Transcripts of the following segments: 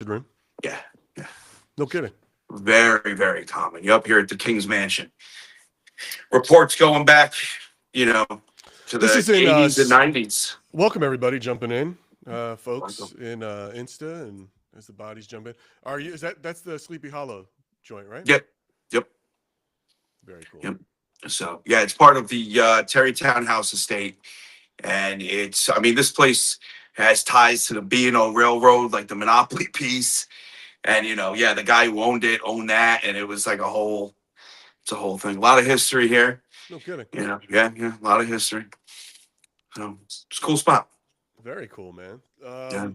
haunted room. Yeah, yeah. No kidding. Very, very common. You're up here at the King's Mansion. Reports going back, you know, to This the is in 80s and 90s. welcome everybody jumping in, folks in Insta and as the bodies jump in. Are you? Is that's the Sleepy Hollow joint, right? Yep, yep, Very cool. yep. So, yeah, it's part of the Terrytown House estate. And I mean, this place has ties to the B&O Railroad, like the Monopoly piece. And, yeah, the guy who owned that. And it was like it's a whole thing. A lot of history here. No kidding. Yeah, a lot of history. So it's a cool spot. Very cool, man. Yeah,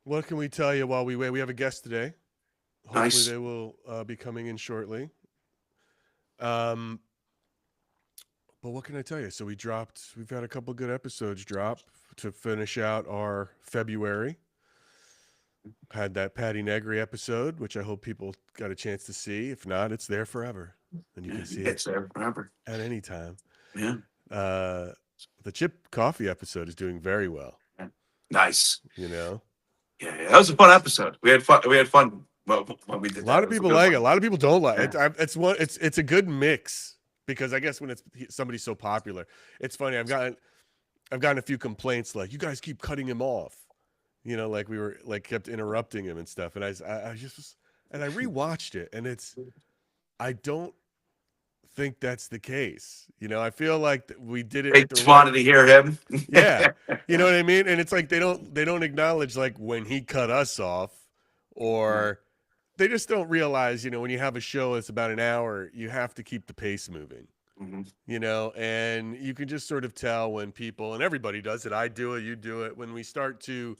What can we tell you while we wait? We have a guest today. Hopefully, nice. they will be coming in shortly. But what can I tell you? So we've had a couple good episodes drop to finish out our February. Had that Patty Negri episode, which I hope people got a chance to see. If not, it's there forever. And you can see It's there forever. at any time. Yeah. The Chip Coffee episode is doing very well. Nice. Yeah, that was a fun episode. We had fun. When we did a that. lot of people like it. A lot of people don't like it. Yeah. It's a good mix because I guess when it's somebody so popular, it's funny. I've gotten a few complaints like you guys keep cutting him off. Like we were kept interrupting him and stuff. And I rewatched it and I don't think that's the case. I feel like we did it. They just wanted to hear him. Yeah. You know what I mean? And it's like they don't acknowledge like when he cut us off, or they just don't realize, when you have a show that's about an hour, you have to keep the pace moving. Mm-hmm. And you can just sort of tell when people, and everybody does it, I do it, you do it, when we start to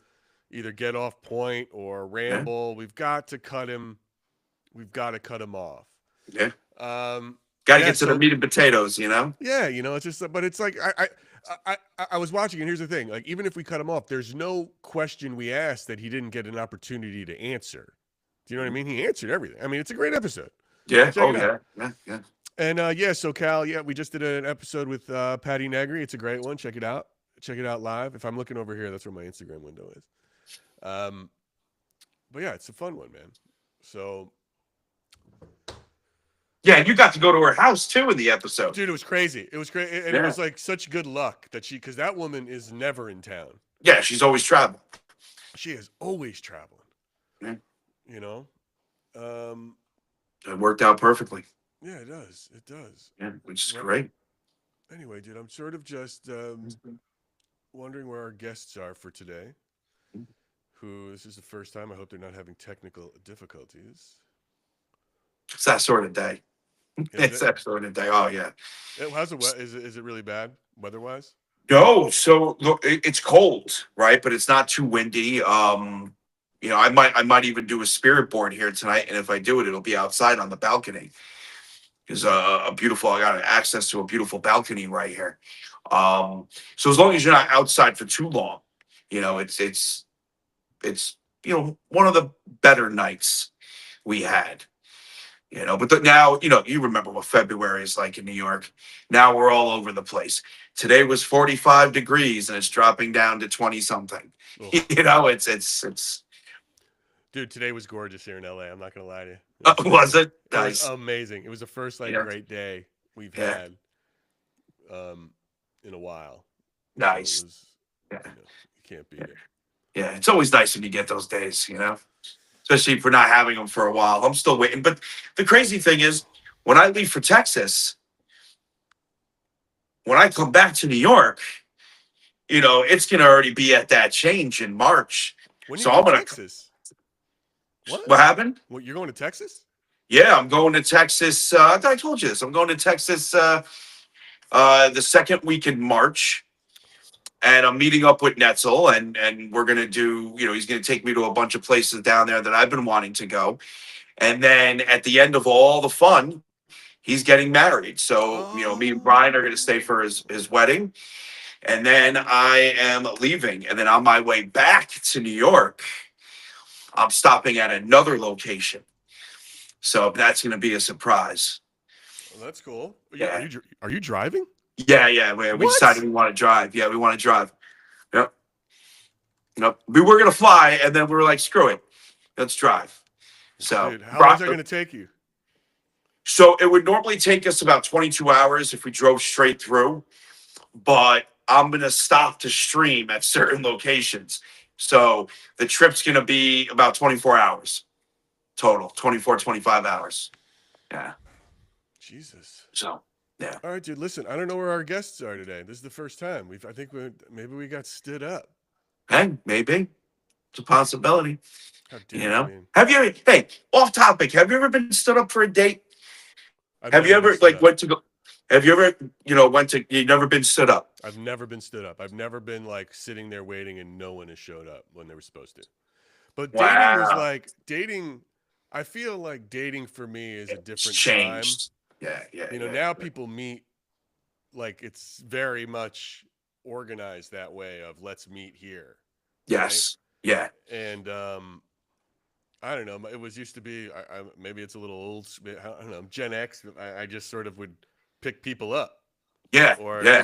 either get off point or ramble, we've got to cut him off. Yeah. Got to get to the meat and potatoes, Yeah, it's just, but it's like I was watching, and here's the thing: like, even if we cut him off, there's no question we asked that he didn't get an opportunity to answer. Do you know what I mean? He answered everything. I mean, it's a great episode. Yeah. Yeah. And so Cal, we just did an episode with Patty Negri. It's a great one. Check it out. Check it out live. If I'm looking over here, that's where my Instagram window is. But yeah, it's a fun one, man. So. Yeah, and you got to go to her house too in the episode. Dude, it was crazy. It was great. And it was like such good luck that because that woman is never in town. Yeah, she's always traveling. She is always traveling. Yeah. It worked out perfectly. Yeah, it does. It does. Yeah, which is great. Anyway, dude, I'm sort of just wondering where our guests are for today. This is the first time. I hope they're not having technical difficulties. It's that sort of day. It's that sort of day. Oh yeah. How's it? Is it really bad weather-wise? No. So look, it's cold, right? But it's not too windy. I might even do a spirit board here tonight, and if I do it, it'll be outside on the balcony. There's I got access to a beautiful balcony right here. So as long as you're not outside for too long, it's one of the better nights we had. But now, you remember what February is like in New York. Now we're all over the place. Today was 45 degrees and it's dropping down to 20 something. Oh. It's. Dude, today was gorgeous here in LA. I'm not going to lie to you. Was it? Nice. It was amazing. It was the first great day we've had in a while. Nice. So you can't beat it. Yeah, it's always nice when you get those days, especially for not having them for a while. I'm still waiting. But the crazy thing is, when I leave for Texas, when I come back to New York, it's going to already be at that change in March. When you go to Texas? What happened? What, you're going to Texas? Yeah, I'm going to Texas. I told you this. I'm going to Texas the second week in March. And I'm meeting up with Netzel, and we're going to do, he's going to take me to a bunch of places down there that I've been wanting to go. And then at the end of all the fun, he's getting married. So, me and Brian are going to stay for his wedding. And then I am leaving. And then on my way back to New York, I'm stopping at another location. So that's going to be a surprise. Well, that's cool. Yeah. Are you driving? Yeah. We decided we want to drive. Yeah, we want to drive. Yep. We were gonna fly, and then we were like, screw it, let's drive. So, Dude, how long is that going to take you? so it would normally take us about 22 hours if we drove straight through, but I'm gonna stop to stream at certain locations. So the trip's gonna be about 24 hours total, 24, 25 hours. Yeah. Jesus. So yeah. All right, dude. Listen, I don't know where our guests are today. This is the first time. I think maybe we got stood up. Hey, maybe it's a possibility. How dare? I mean, Have you? Hey, off topic. Have you ever been stood up for a date? I've Have you never been ever stood like up. went to go? Have you ever went to? You never been stood up? I've never been stood up. I've never been like sitting there waiting and no one has showed up when they were supposed to. But dating was Wow, like dating. I feel like dating for me is a it's different time. changed. Yeah, yeah, yeah. Now people meet like it's very much organized that way of let's meet here, right? Yes, yeah, And I don't know. It was used to be. Maybe it's a little old. I don't know. Gen X. I just sort of would pick people up, yeah, or yeah,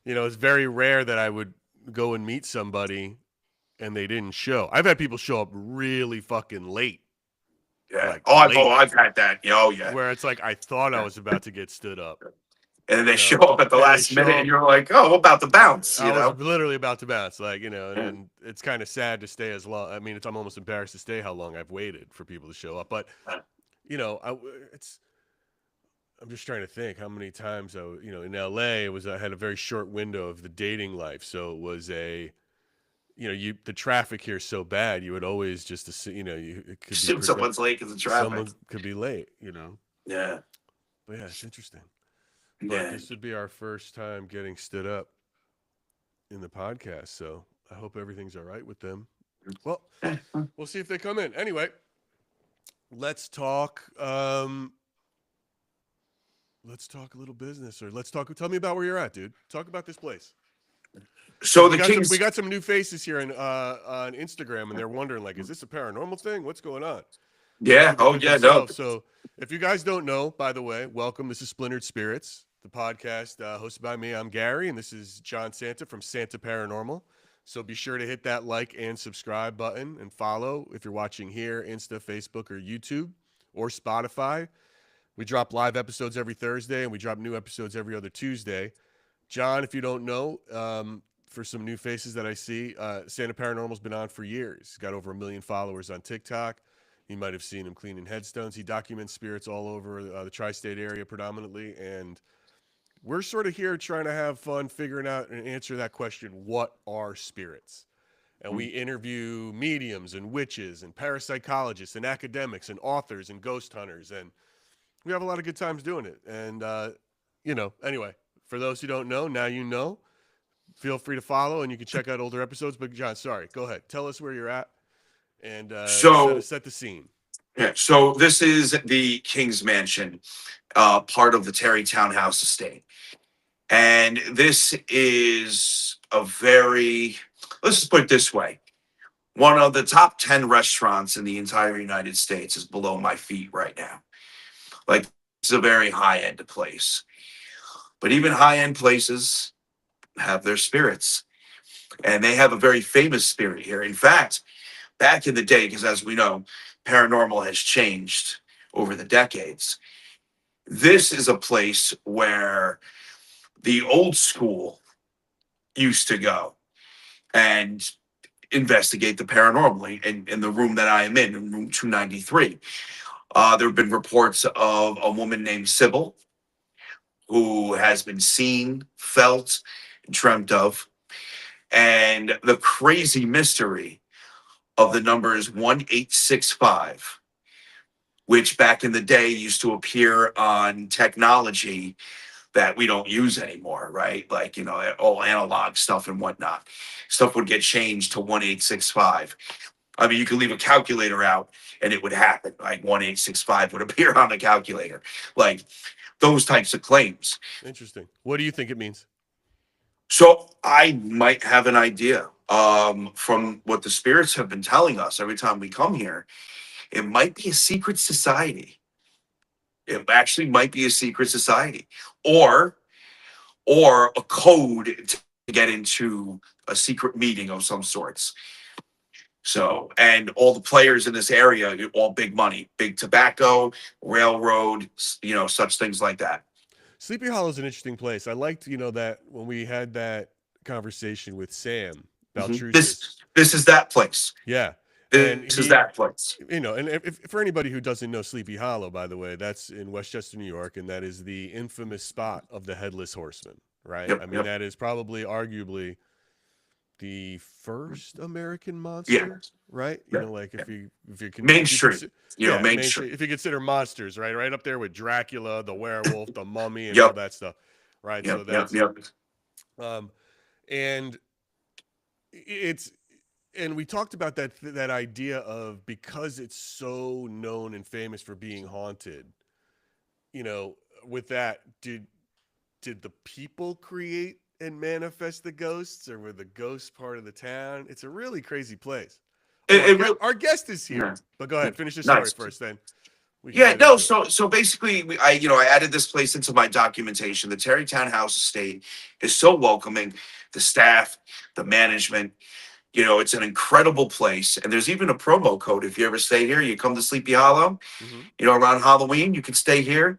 it's very rare that I would go and meet somebody and they didn't show. I've had people show up really fucking late, yeah. like Oh, late, I've had that. Yeah, oh, yeah. where it's like I thought I Yeah. was about to get stood up, And then they show up at the and they last show minute, and up. you're like, oh, what about the bounce? I was literally about to bounce, like and Yeah. then it's kind of sad to stay as long. I mean, I'm almost embarrassed to stay how long I've waited for people to show up, but it's. I'm just trying to think how many times in LA I had a very short window of the dating life, so it was the traffic here is so bad, you would always just it could be Assume someone's late because of traffic. someone could be late, Yeah, But yeah, it's interesting. But yeah. this would be our first time getting stood up in the podcast, so I hope everything's all right with them. Well, we'll see if they come in. Anyway, let's talk. Let's talk a little business, or let's talk. Tell me about where you're at, dude. Talk about this place. So Because the we Kings, got some new faces here on Instagram, and they're wondering like, is this a paranormal thing? What's going on? They'll yeah, keep it oh to yeah, no, themselves. So if you guys don't know, by the way, welcome. This is Splintered Spirits, the podcast hosted by me. I'm Gary, and this is John Santa from Santa Paranormal. So be sure to hit that like and subscribe button and follow if you're watching here, Insta, Facebook, or YouTube, or Spotify. We drop live episodes every Thursday, and we drop new episodes every other Tuesday. John, if you don't know, for some new faces that I see, Santa Paranormal's been on for years. He's got over 1 million followers on TikTok. You might have seen him cleaning headstones. He documents spirits all over the tri-state area predominantly, and we're sort of here trying to have fun figuring out and answer that question, what are spirits? And we interview mediums and witches and parapsychologists and academics and authors and ghost hunters, and we have a lot of good times doing it. And, anyway, for those who don't know, now you know. Feel free to follow, and you can check out older episodes. But, John, sorry, go ahead. Tell us where you're at and so set the scene. yeah, so this is the King's Mansion, part of the Terry Townhouse estate, and this is a very, let's just put it this way, one of the top 10 restaurants in the entire United States is below my feet right now. Like, it's a very high end place, but even high end places have their spirits, and they have a very famous spirit here. In fact, back in the day, because as we know, paranormal has changed over the decades. This is a place where the old school used to go and investigate the paranormal. In the room that I am in room 293, there have been reports of a woman named Sybil who has been seen, felt, dreamt of. And the crazy mystery of the numbers 1865, which back in the day used to appear on technology that we don't use anymore, right? Like, all analog stuff and whatnot. Stuff would get changed to 1865. I mean, you could leave a calculator out and it would happen. Like 1865 would appear on the calculator. Like those types of claims. Interesting. What do you think it means? So I might have an idea from what the spirits have been telling us every time we come here. It might be a secret society. It actually might be a secret society, or a code get into a secret meeting of some sorts. So, and all the players in this area, all big money, big tobacco, railroad, such things like that. Sleepy Hollow is an interesting place. I liked, that when we had that conversation with Sam Baltrusis. This is that place. Yeah. And This is that place. And if for anybody who doesn't know Sleepy Hollow, by the way, that's in Westchester, New York, and that is the infamous spot of the Headless Horseman, right? Yep, I mean, yep. that is probably arguably the first American monster, Yeah. right? Yeah. Like if you can mainstream, mainstream. If you consider monsters, right up there with Dracula, the werewolf, the mummy, and Yep. all that stuff, right? Yep, So that's and it's. And we talked about that idea of, because it's so known and famous for being haunted, with that, did the people create and manifest the ghosts, or were the ghosts part of the town? It's a really crazy place. Our guest is here, but go ahead, finish your story first, then. So basically, I added this place into my documentation. The Terrytown House Estate is so welcoming. The staff, the management. It's an incredible place. And there's even a promo code. If you ever stay here, you come to Sleepy Hollow, around Halloween, you can stay here.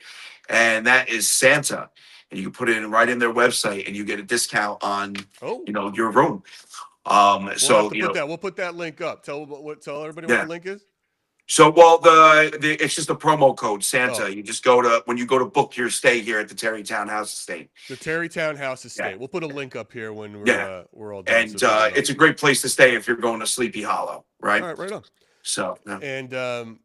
And that is Santa. And you can put it right in their website and you get a discount on, your room. We'll put that link up. Tell everybody what the link is. So, it's just a promo code, Santa. Oh. You just when you go to book your stay here at the Terrytown House Estate. The Terrytown House Estate. Yeah. We'll put a link up here when we're all done. And it's a great place to stay if you're going to Sleepy Hollow, right? All right, right on. So, and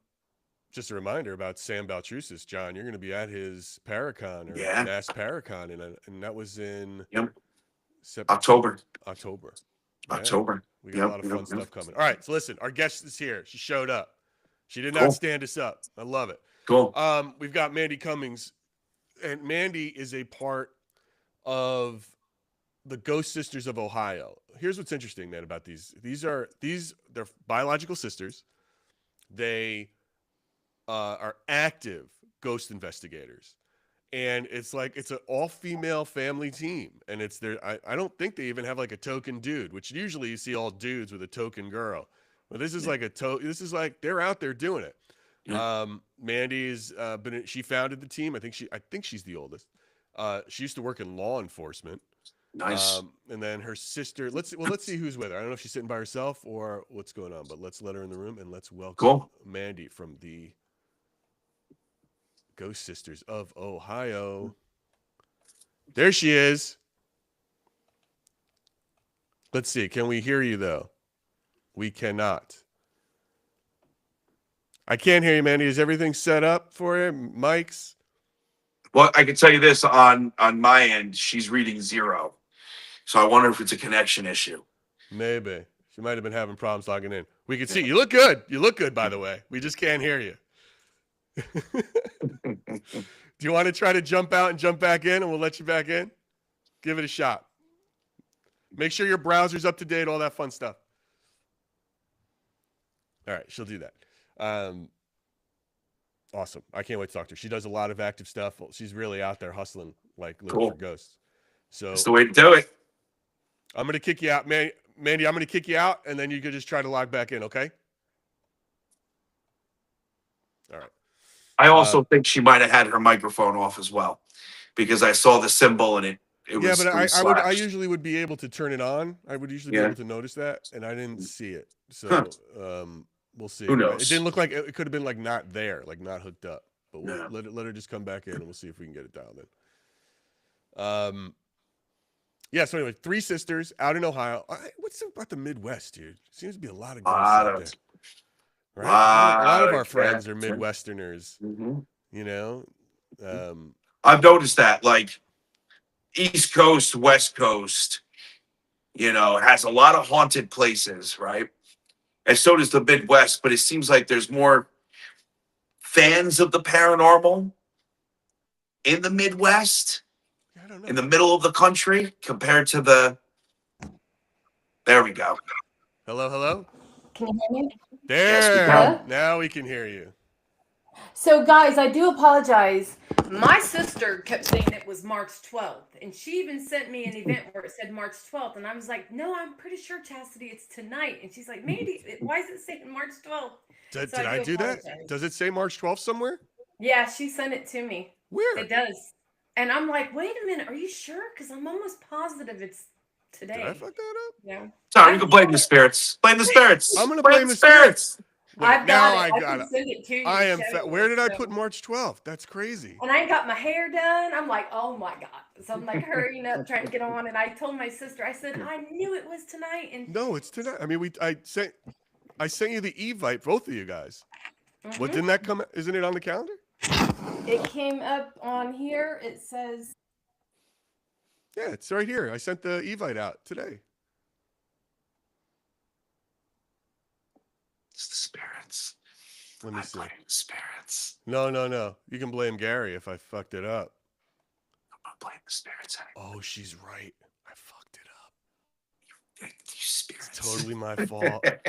just a reminder about Sam Baltrusis, John. You're going to be at his Paracon or Mass Paracon, and that was in October. October. We got a lot of fun stuff coming. All right, so listen, our guest is here. She showed up. She did not stand us up. I love it. Cool. We've got Mandy Cummings, and Mandy is a part of the Ghost Sisters of Ohio. Here's what's interesting, man, about these. They're biological sisters. They are active ghost investigators, and it's an all-female family team. And it's I don't think they even have like a token dude, which usually you see all dudes with a token girl. But this is like they're out there doing it. Yeah. Mandy's she founded the team. I think she's the oldest. She used to work in law enforcement. Nice. And then her sister, let's see who's with her. I don't know if she's sitting by herself or what's going on, but let's let her in the room and let's welcome Mandy from the Ghost Sisters of Ohio. There she is. Let's see. Can we hear you though? We cannot. I can't hear you, Mandy. Is everything set up for you? Mics? Well, I can tell you this on my end, she's reading 0. So I wonder if it's a connection issue. Maybe. She might have been having problems logging in. We can see. You look good. You look good, by the way. We just can't hear you. Do you want to try to jump out and jump back in, and we'll let you back in? Give it a shot. Make sure your browser's up to date, all that fun stuff. All right, she'll do that. Awesome. I can't wait to talk to her. She does a lot of active stuff. She's really out there hustling, like looking for ghosts. So that's the way to do it. I'm going to kick you out, Mandy. I'm going to kick you out, and then you can just try to log back in, okay? All right. I also think she might have had her microphone off as well, because I saw the symbol and it was. Yeah, but I usually would be able to turn it on. I would usually be able to notice that, and I didn't see it. So we'll see. Who knows? It didn't look like it could have been like not there, like not hooked up. But we'll let her just come back in, and we'll see if we can get it dialed in. Yeah. So anyway, 3 sisters out in Ohio. What's about the Midwest, dude? Seems to be a lot of ghosts out there. Right? A lot of our friends are Midwesterners. Mm-hmm. I've noticed that, like East Coast, West Coast, has a lot of haunted places, right? And so does the Midwest, but it seems like there's more fans of the paranormal in the Midwest, I don't know. in the middle of the country, compared to there we go. Hello? Can you hear me? There. Yes, now we can hear you. So, guys, I do apologize. My sister kept saying it was March 12th, and she even sent me an event where it said March 12th, and I was like, "No, I'm pretty sure, Chastity, it's tonight." And she's like, "Mandy, why is it saying March 12th?" So Did I I do do that? apologize. Does it say March 12th somewhere? Yeah, she sent it to me. Where? It does, and I'm like, "Wait a minute, are you sure?" Because I'm almost positive it's Did I today. fuck that up? Yeah, Sorry, you I've can got blame the it. spirits. Blame the spirits. I'm gonna Blame blame the the spirit. spirits. Wait, I've got now it. I I got can it. send it to you I to am show fat. you. Where did I put So. March 12th? That's crazy. And I got my hair done. I'm like, oh my God. So I'm like hurrying up, trying to get on. And I told my sister, I said, I knew it was tonight. And No, it's tonight. I mean, I sent you the Evite, both of you guys. What mhm. didn't that come? Isn't it on the calendar? It came up on here. It says, Yeah, it's right here. I sent the Evite out today. It's the spirits. Let me I see. blame the spirits. No. You can blame Gary if I fucked it up. I'm gonna blame the spirits. Oh, she's right. I fucked it up. You spirits. It's totally my fault. It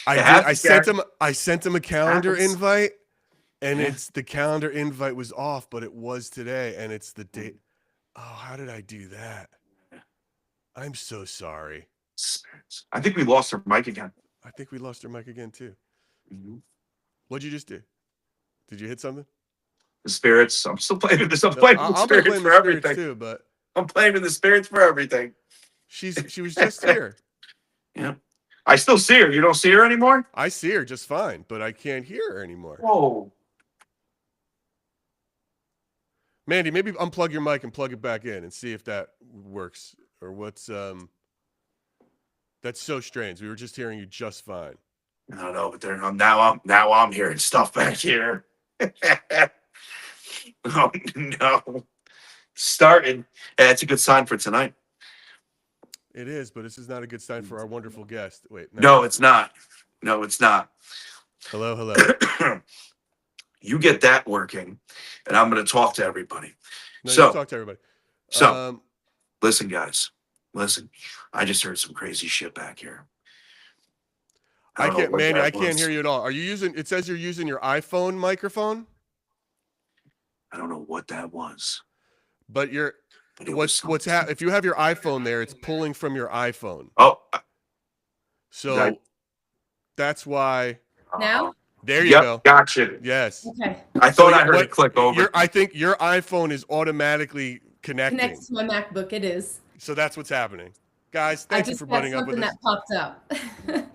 I did. happens, Gary. I sent him a calendar Happens. invite, and Yeah. it's the calendar invite was off, but it was today, and it's the date. Oh, how did I do that? I'm so sorry. Spirits. I think we lost our mic again. I think we lost our mic again too. Mm-hmm. What'd you just do? Did you hit something? The spirits. I'm still blaming this. I'm No, blaming the I'm gonna spirits blame for the spirits everything. too, but I'm blaming the spirits for everything. she was just here. Yeah. I still see her. You don't see her anymore? I see her just fine, but I can't hear her anymore. Whoa. Mandy, maybe unplug your mic and plug it back in and see if that works. Or what's that's so strange. We were just hearing you just fine. I don't know, but now I'm hearing stuff back here. Oh no. Starting. Yeah, it's a good sign for tonight. It is, but this is not a good sign for our wonderful guest. Wait, No, it's not. No, it's not. Hello. You get that working, and I'm going to talk to everybody. No, So, you talk to everybody. Listen, guys. Listen. I just heard some crazy shit back here. I don't know can't, what Mandy. that I can't was. hear you at all. Are you using? It says you're using your iPhone microphone, I don't know what that was. but But it was something. if you have your iPhone there, it's pulling from your iPhone. Oh, So that's why. now? There you go. Gotcha. Yes. Okay. I thought I heard it click over. I think your iPhone is automatically connecting. Connects to my MacBook. It is. So that's what's happening. Guys, thank you for putting up with something us. that popped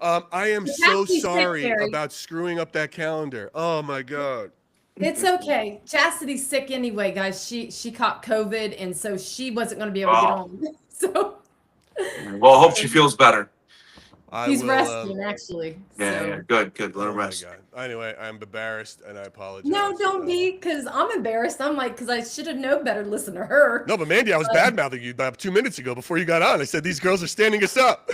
up. I am The so Chastity's sick, sorry Gary. about screwing up that calendar. Oh my God. It's okay. Chastity's sick anyway, guys. She caught COVID, and so she wasn't going to be able to get on. So Well, I hope she feels better. he's resting, actually. Yeah, good. Let her rest. My God. Anyway, I'm embarrassed, and I apologize. No, don't be, because I'm embarrassed. I'm like, because I should have known better. Listen to her. No, but Mandy, I was bad mouthing you about 2 minutes ago before you got on. I said these girls are standing us up.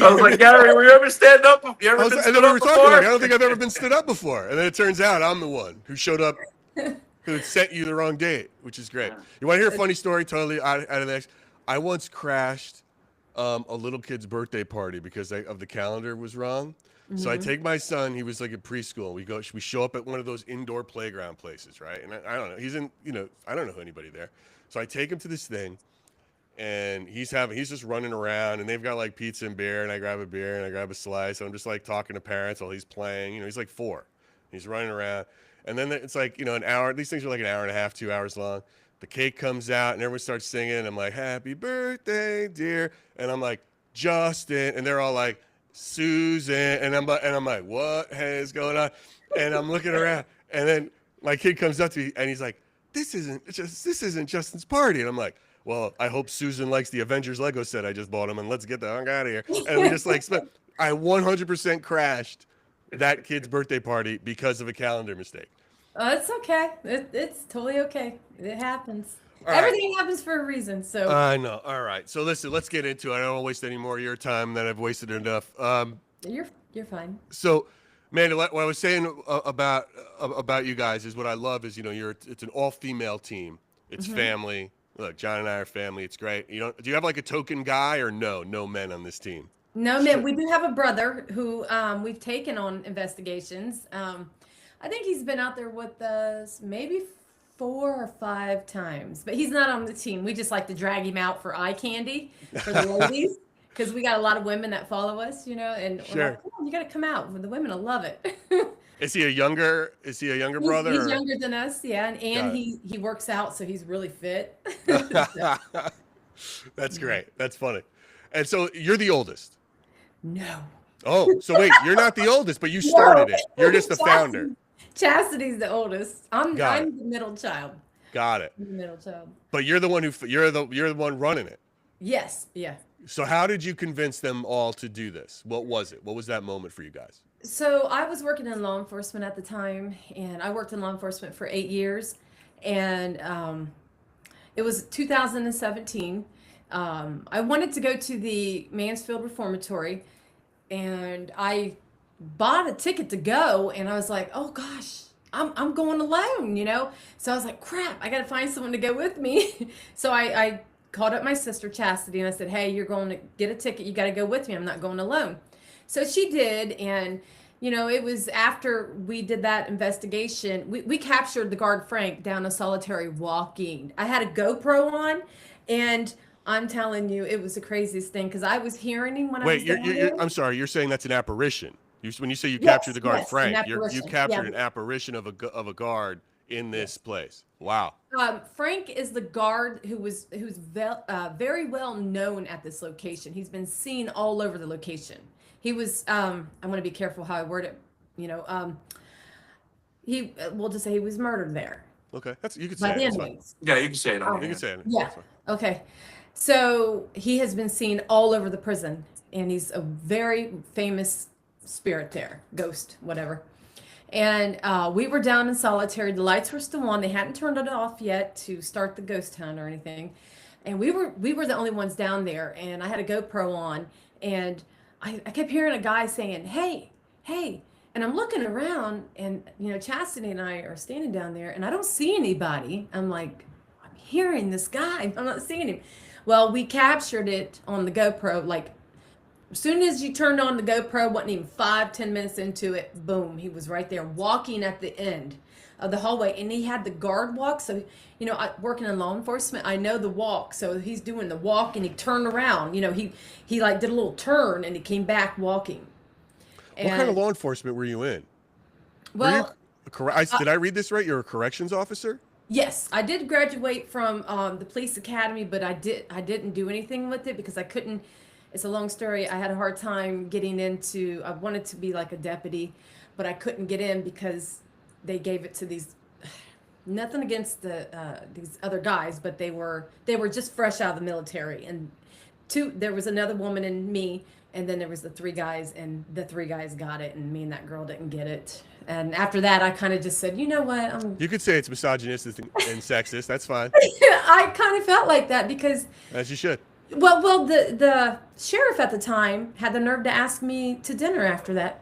I was like, Gary, were you ever stand up? You ever been and stood then we up were talking before? like, I don't think I've ever been stood up before. And then it turns out I'm the one who showed up, who had sent you the wrong date, which is great. You want to hear a funny story? Totally out of the next. I once crashed a little kid's birthday party because of the calendar was wrong. Mm-hmm. So I take my son. He was like in preschool. We show up at one of those indoor playground places, right? And I don't know. He's in, I don't know anybody there. So I take him to this thing. And he's just running around, and they've got like pizza and beer, and I grab a beer and I grab a slice. And I'm just like talking to parents while he's playing. He's like 4. He's running around, and then it's like an hour. These things are like an hour and a half, 2 hours long. The cake comes out, and everyone starts singing. And I'm like, "Happy birthday, dear!" And I'm like, "Justin," and they're all like, "Susan," and I'm like, "What is going on?" And I'm looking around, and then my kid comes up to me, and he's like, "This isn't Justin's party," and I'm like, well, I hope Susan likes the Avengers Lego set I just bought him, and let's get the fuck out of here. And we just I 100% crashed that kid's birthday party because of a calendar mistake. It's okay. It's totally okay. It happens. All Everything right. happens for a reason. So I know. All right. So listen, let's get into it. I don't want to waste any more of your time than I've wasted enough. you're fine. So, man, what I was saying about you guys is what I love is it's an all-female team. It's family. Look, John and I are family. It's great. Do you have like a token guy or no men on this team? No, man. We do have a brother who we've taken on investigations. I think he's been out there with us maybe 4 or 5 times, but he's not on the team. We just like to drag him out for eye candy for the ladies because we got a lot of women that follow us, and we're Sure. like, come on, you got to come out. The women will love it. Is he a younger brother? He's or- younger than us, yeah, and Got it. he works out, so he's really fit. That's great. That's funny. And so you're the oldest. No. Oh, so wait, you're not the oldest, but you started it. You're just the founder. Chastity's the oldest. I'm Got it. the middle child. Got it. I'm the middle child. But you're the one you're the one running it. Yes, yeah. So how did you convince them all to do this? What was it? What was that moment for you guys? So I was working in law enforcement at the time, and I worked in law enforcement for 8 years, and it was 2017. I wanted to go to the Mansfield Reformatory, and I bought a ticket to go, and I was like, oh gosh, I'm going alone, So I was like, crap, I got to find someone to go with me. So I called up my sister Chastity, and I said, hey, you're going to get a ticket. You got to go with me. I'm not going alone. So she did, and it was after we did that investigation, we captured the guard Frank down a solitary walking. I had a GoPro on, and I'm telling you, it was the craziest thing because I was hearing him when I was down there. I'm sorry, you're saying that's an apparition. When you say you Yes, captured the guard yes, Frank, an you apparition. captured Yeah. an apparition of a guard in this place. Wow. Frank is the guard who's very well known at this location. He's been seen all over the location. He was I'm going to be careful how I word it. We'll just say he was murdered there Okay, you could by say the it. That's fine. Oh, inmates. Yeah, you can say it on You here. can say it. Yeah. That's fine. Okay. So he has been seen all over the prison, and he's a very famous spirit there, ghost, whatever. And we were down in solitary. The lights were still on. They hadn't turned it off yet to start the ghost hunt or anything. And we were the only ones down there. And I had a GoPro on, and I kept hearing a guy saying, "Hey, hey." And I'm looking around, and Chastity and I are standing down there, and I don't see anybody. I'm like, I'm hearing this guy. I'm not seeing him. Well, we captured it on the GoPro. Like, as soon as you turned on the GoPro, wasn't even 5-10 minutes into it, boom, he was right there walking at the end of the hallway, and he had the guard walk. So, working in law enforcement, I know the walk. So he's doing the walk, and he turned around. He like did a little turn, and he came back walking. What kind of law enforcement were you in? Well, did I read this right? You're a corrections officer? yes, I did graduate from the police academy, but I didn't do anything with it because I couldn't. It's a long story. I had a hard time getting into. I wanted to be like a deputy, but I couldn't get in because they gave it to these. Nothing against these other guys, but they were just fresh out of the military, and there was another woman and me, and then there was the 3 guys, and the 3 guys got it, and me and that girl didn't get it. And after that, I kind of just said, you know what? You could say it's misogynistic and sexist. That's fine. I kind of felt like that because. As you should. Well, the sheriff at the time had the nerve to ask me to dinner after that.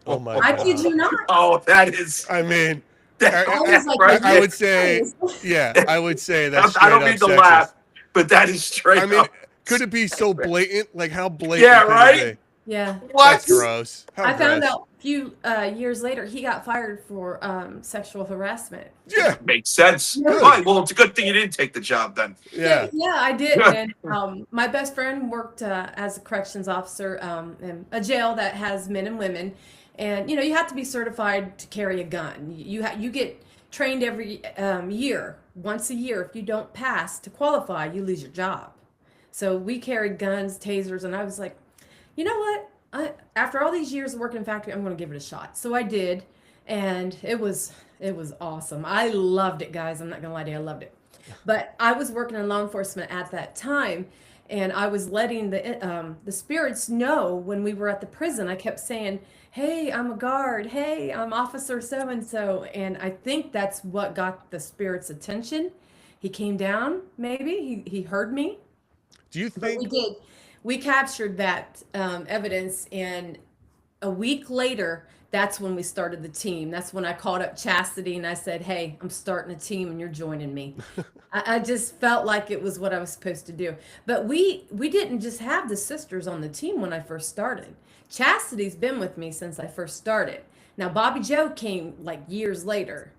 Oh my I God. kid you not. Oh, that is. I mean, I was like, right. I would say, yeah, I would say that's I don't straight mean to up laugh, sexist. but that is straight I mean, up. could it be so blatant? Like how blatant? Yeah, could it right? be? Yeah. What? That's gross. How I found gross. out a few years later he got fired for sexual harassment. Yeah. Makes sense. Yeah. Fine. Well, it's a good thing you didn't take the job then. Yeah. Yeah, I did. And my best friend worked as a corrections officer in a jail that has men and women. And you have to be certified to carry a gun. You get trained every year, once a year. If you don't pass to qualify, you lose your job. So we carried guns, tasers, and I was like, you know what? After all these years of working in factory, I'm going to give it a shot. So I did, and it was awesome. I loved it, guys. I'm not going to lie to you, I loved it. But I was working in law enforcement at that time, and I was letting the spirits know when we were at the prison. I kept saying, hey, I'm a guard. Hey, I'm Officer so-and-so. And I think that's what got the spirit's attention. He came down, maybe. He heard me. Do you But we think? did. We captured that evidence, and a week later, that's when we started the team. That's when I called up Chastity and I said, hey, I'm starting a team and you're joining me. I just felt like it was what I was supposed to do. But we didn't just have the sisters on the team when I first started. Chastity's been with me since I first started. Now, Bobby Joe came like years later.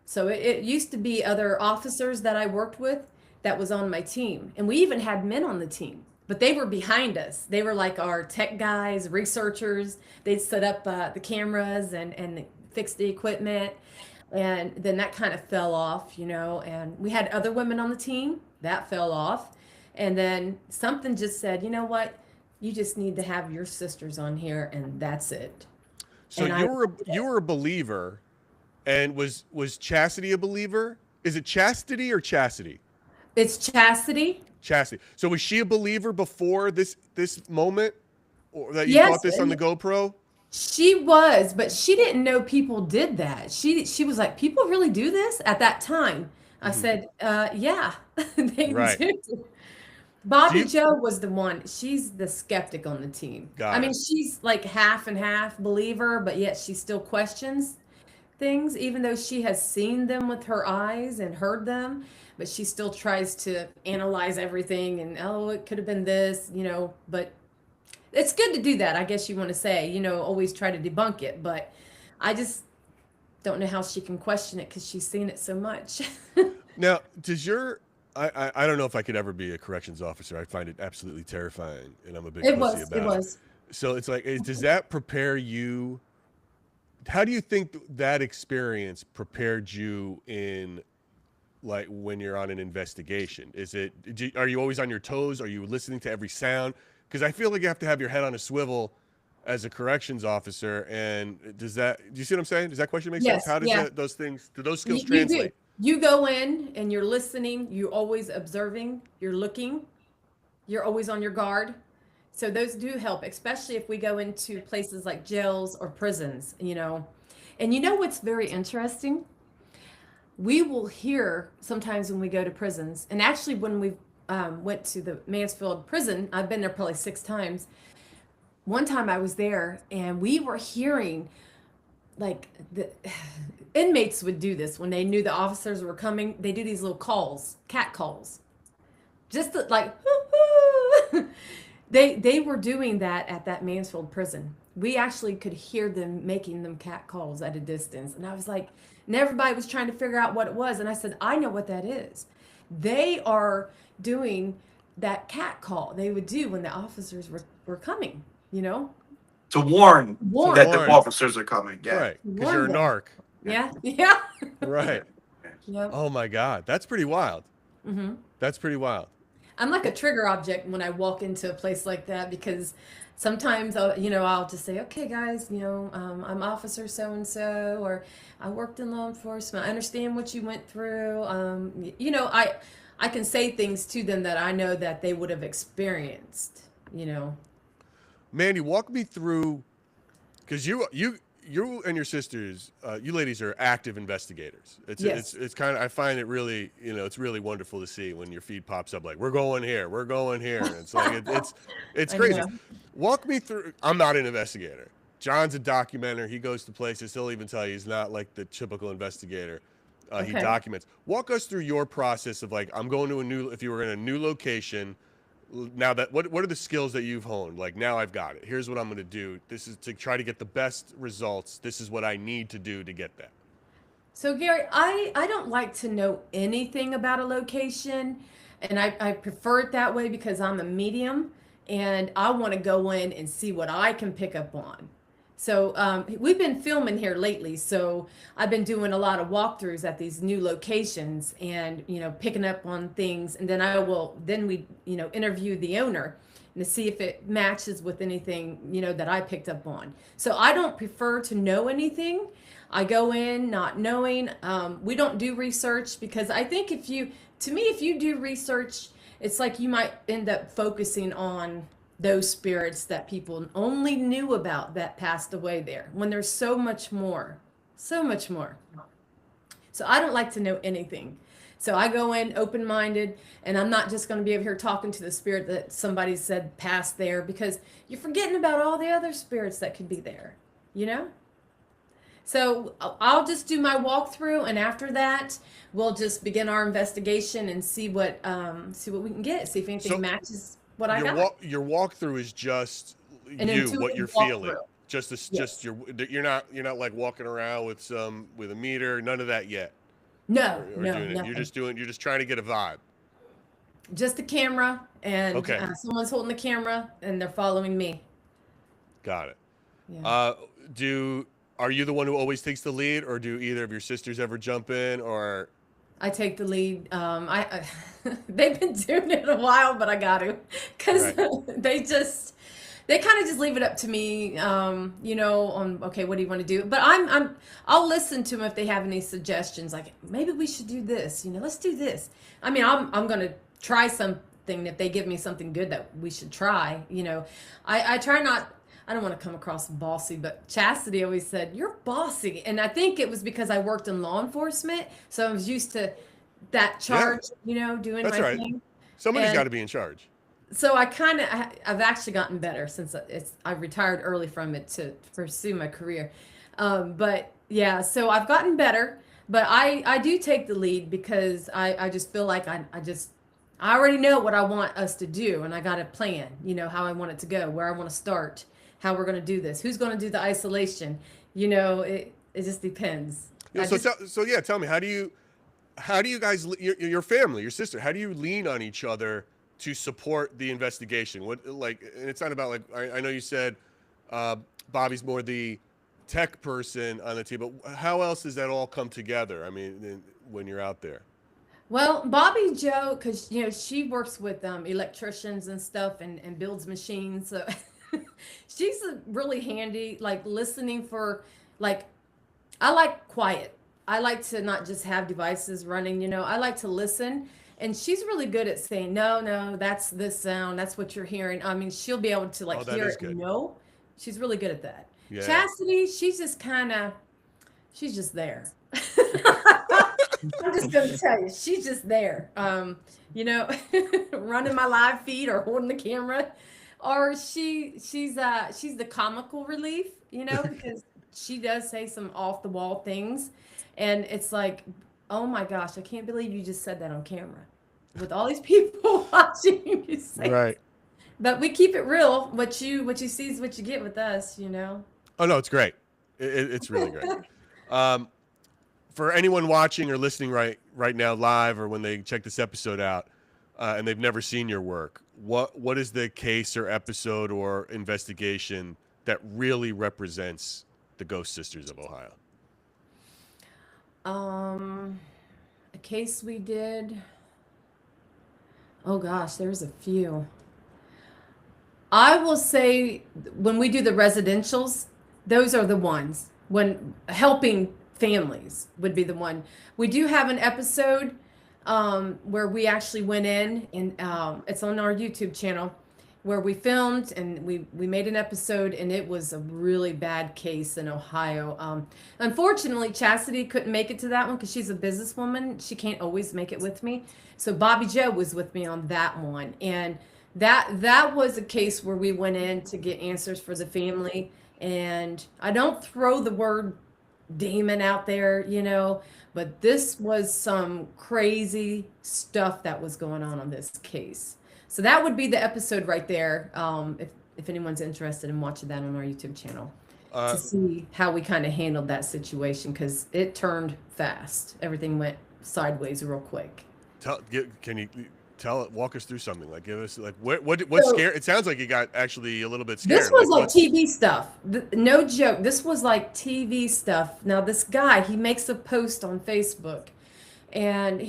So it used to be other officers that I worked with that was on my team. And we even had men on the team, but they were behind us. They were like our tech guys, researchers. They'd set up the cameras and fix the equipment. And then that kind of fell off, you know. And we had other women on the team that fell off. And then something just said, you know what? You just need to have your sisters on here, and that's it. So And you were a believer, and was Chastity a believer? Is it chastity or chastity? it's Chastity. Chastity. So was she a believer before this moment, or that you Yes, caught this on the GoPro? she was, but she didn't know people did that. She was like, people really do this at that time. I Mhm. said, yeah, they Right. do. Do Bobby you Joe was the one. She's the skeptic on the team. I got mean, it? she's like half and half believer, but yet she still questions things, even though she has seen them with her eyes and heard them. But she still tries to analyze everything and, oh, it could have been this, you know. But it's good to do that, I guess you want to say, you know, always try to debunk it. But I just don't know how she can question it because she's seen it so much. Now, does your I don't know if I could ever be a corrections officer. I find it absolutely terrifying, and I'm a big It pussy was, it about it. was. So it's like, does that prepare you? How do you think that experience prepared you in, like, when you're on an investigation? Are you always on your toes? Are you listening to every sound? Because I feel like you have to have your head on a swivel as a corrections officer. And do you see what I'm saying? Does that question make sense? Yes, How does yeah. do those skills You do. translate? You go in and you're listening, you're always observing, you're looking, you're always on your guard. So those do help, especially if we go into places like jails or prisons, you know. And you know what's very interesting? We will hear sometimes when we go to prisons, and actually when we went to the Mansfield prison, I've been there probably 6 times. One time I was there and we were hearing like the inmates would do this when they knew the officers were coming. They do these little calls, cat calls, just to, like they were doing that at that Mansfield prison. We actually could hear them making them cat calls at a distance, and I was like, and everybody was trying to figure out what it was, and I said, I know what that is. They are doing that cat call they would do when the officers were coming, you know, To warn warn that the Warn. officers are coming. Yeah. Right. Because you're a warn them. narc. Yeah, yeah, Right. yep. Oh my God. That's pretty wild. Hmm. That's pretty wild. I'm like a trigger object when I walk into a place like that because sometimes I'll just say, okay, guys, I'm Officer so and so, or I worked in law enforcement. I understand what you went through. I can say things to them that I know that they would have experienced. You know. Mandy, walk me through, because you and your sisters, you ladies are active investigators. Yes. It's kind of, I find it really, it's really wonderful to see when your feed pops up like, we're going here, and it's like it's I crazy. know. Walk me through. I'm not an investigator. John's a documenter. He goes to places. He'll even tell you he's not like the typical investigator. He Okay. documents. Walk us through your process of, like, I'm going to if you were in a new location. Now that what are the skills that you've honed? Like, now I've got it. Here's what I'm going to do. This is to try to get the best results. This is what I need to do to get that. So Gary, I don't like to know anything about a location, and I prefer it that way because I'm a medium and I want to go in and see what I can pick up on. So we've been filming here lately, so I've been doing a lot of walkthroughs at these new locations and picking up on things, and then we interview the owner and to see if it matches with anything that I picked up on. So I don't prefer to know anything. I go in not knowing. We don't do research because I think if you do research, it's like you might end up focusing on those spirits that people only knew about that passed away there when there's so much more, so much more. So I don't like to know anything. So I go in open minded, and I'm not just going to be over here talking to the spirit that somebody said passed there because you're forgetting about all the other spirits that could be there, you know? So I'll just do my walkthrough, and after that, we'll just begin our investigation and see what we can get. See if anything So matches what I got. your walkthrough is just An you, what intuitive you're feeling, walkthrough. Just Yes. you're not like walking around with a meter, none of that yet. No, Or no, doing it. nothing. You're just trying to get a vibe. Just the camera, and Okay. someone's holding the camera, and they're following me. Got it. Yeah. Are you the one who always takes the lead, or do either of your sisters ever jump in, or? I take the lead. They've been doing it a while, but I got to, because Right. they kind of just leave it up to me. On okay, what do you want to do? But I'll listen to them if they have any suggestions. Like maybe we should do this. Let's do this. I mean, I'm gonna try something if they give me something good that we should try. I try not. I don't want to come across bossy, but Chastity always said, "You're bossy." And I think it was because I worked in law enforcement. So I was used to that charge, doing That's my right. thing. Somebody's And got to be in charge. so I've actually gotten better since I retired early from it to pursue my career. But yeah, so I've gotten better, but I do take the lead because I just feel like I already know what I want us to do, and I got a plan, how I want it to go, where I want to start, how we're going to do this, who's going to do the isolation. It just depends. Tell me, how do you guys, your family, your sister, how do you lean on each other to support the investigation? And it's not about I know you said Bobby's more the tech person on the team, but how else does that all come together? I mean, when you're out there. Well, Bobby Joe, because she works with electricians and stuff, and builds machines, so she's really handy. Like listening for, I like quiet. I like to not just have devices running. I like to listen, and she's really good at saying no, that's this sound, that's what you're hearing. I mean, she'll be able to That hear is it. good. No, she's really good at that. Yeah. Chastity, she's just there. I'm just gonna tell you, she's just there. Running my live feed or holding the camera, or she's the comical relief, because she does say some off the wall things, and it's like, oh my gosh, I can't believe you just said that on camera, with all these people watching you say. Right. But we keep it real. What you see is what you get with us, Oh no, it's great. It's really great. For anyone watching or listening right now live, or when they check this episode out, and they've never seen your work, what is the case or episode or investigation that really represents the Ghost Sisters of Ohio? A case we did. Oh gosh, there's a few. I will say when we do the residentials, those are the ones. When helping families would be the one. We do have an episode where we actually went in, and it's on our YouTube channel, where we filmed and we made an episode, and it was a really bad case in Ohio. Unfortunately, Chastity couldn't make it to that one because she's a businesswoman. She can't always make it with me. So Bobby Joe was with me on that one, and that was a case where we went in to get answers for the family. And I don't throw the word demon out there, but this was some crazy stuff that was going on this case. So that would be the episode right there. If anyone's interested in watching that on our YouTube channel, to see how we kind of handled that situation, because it turned fast. Everything went sideways real quick. Can you walk us through something? Like, give us what scared? It sounds like you got actually a little bit scared. This was like TV stuff. No joke. This was like TV stuff. Now this guy, he makes a post on Facebook, and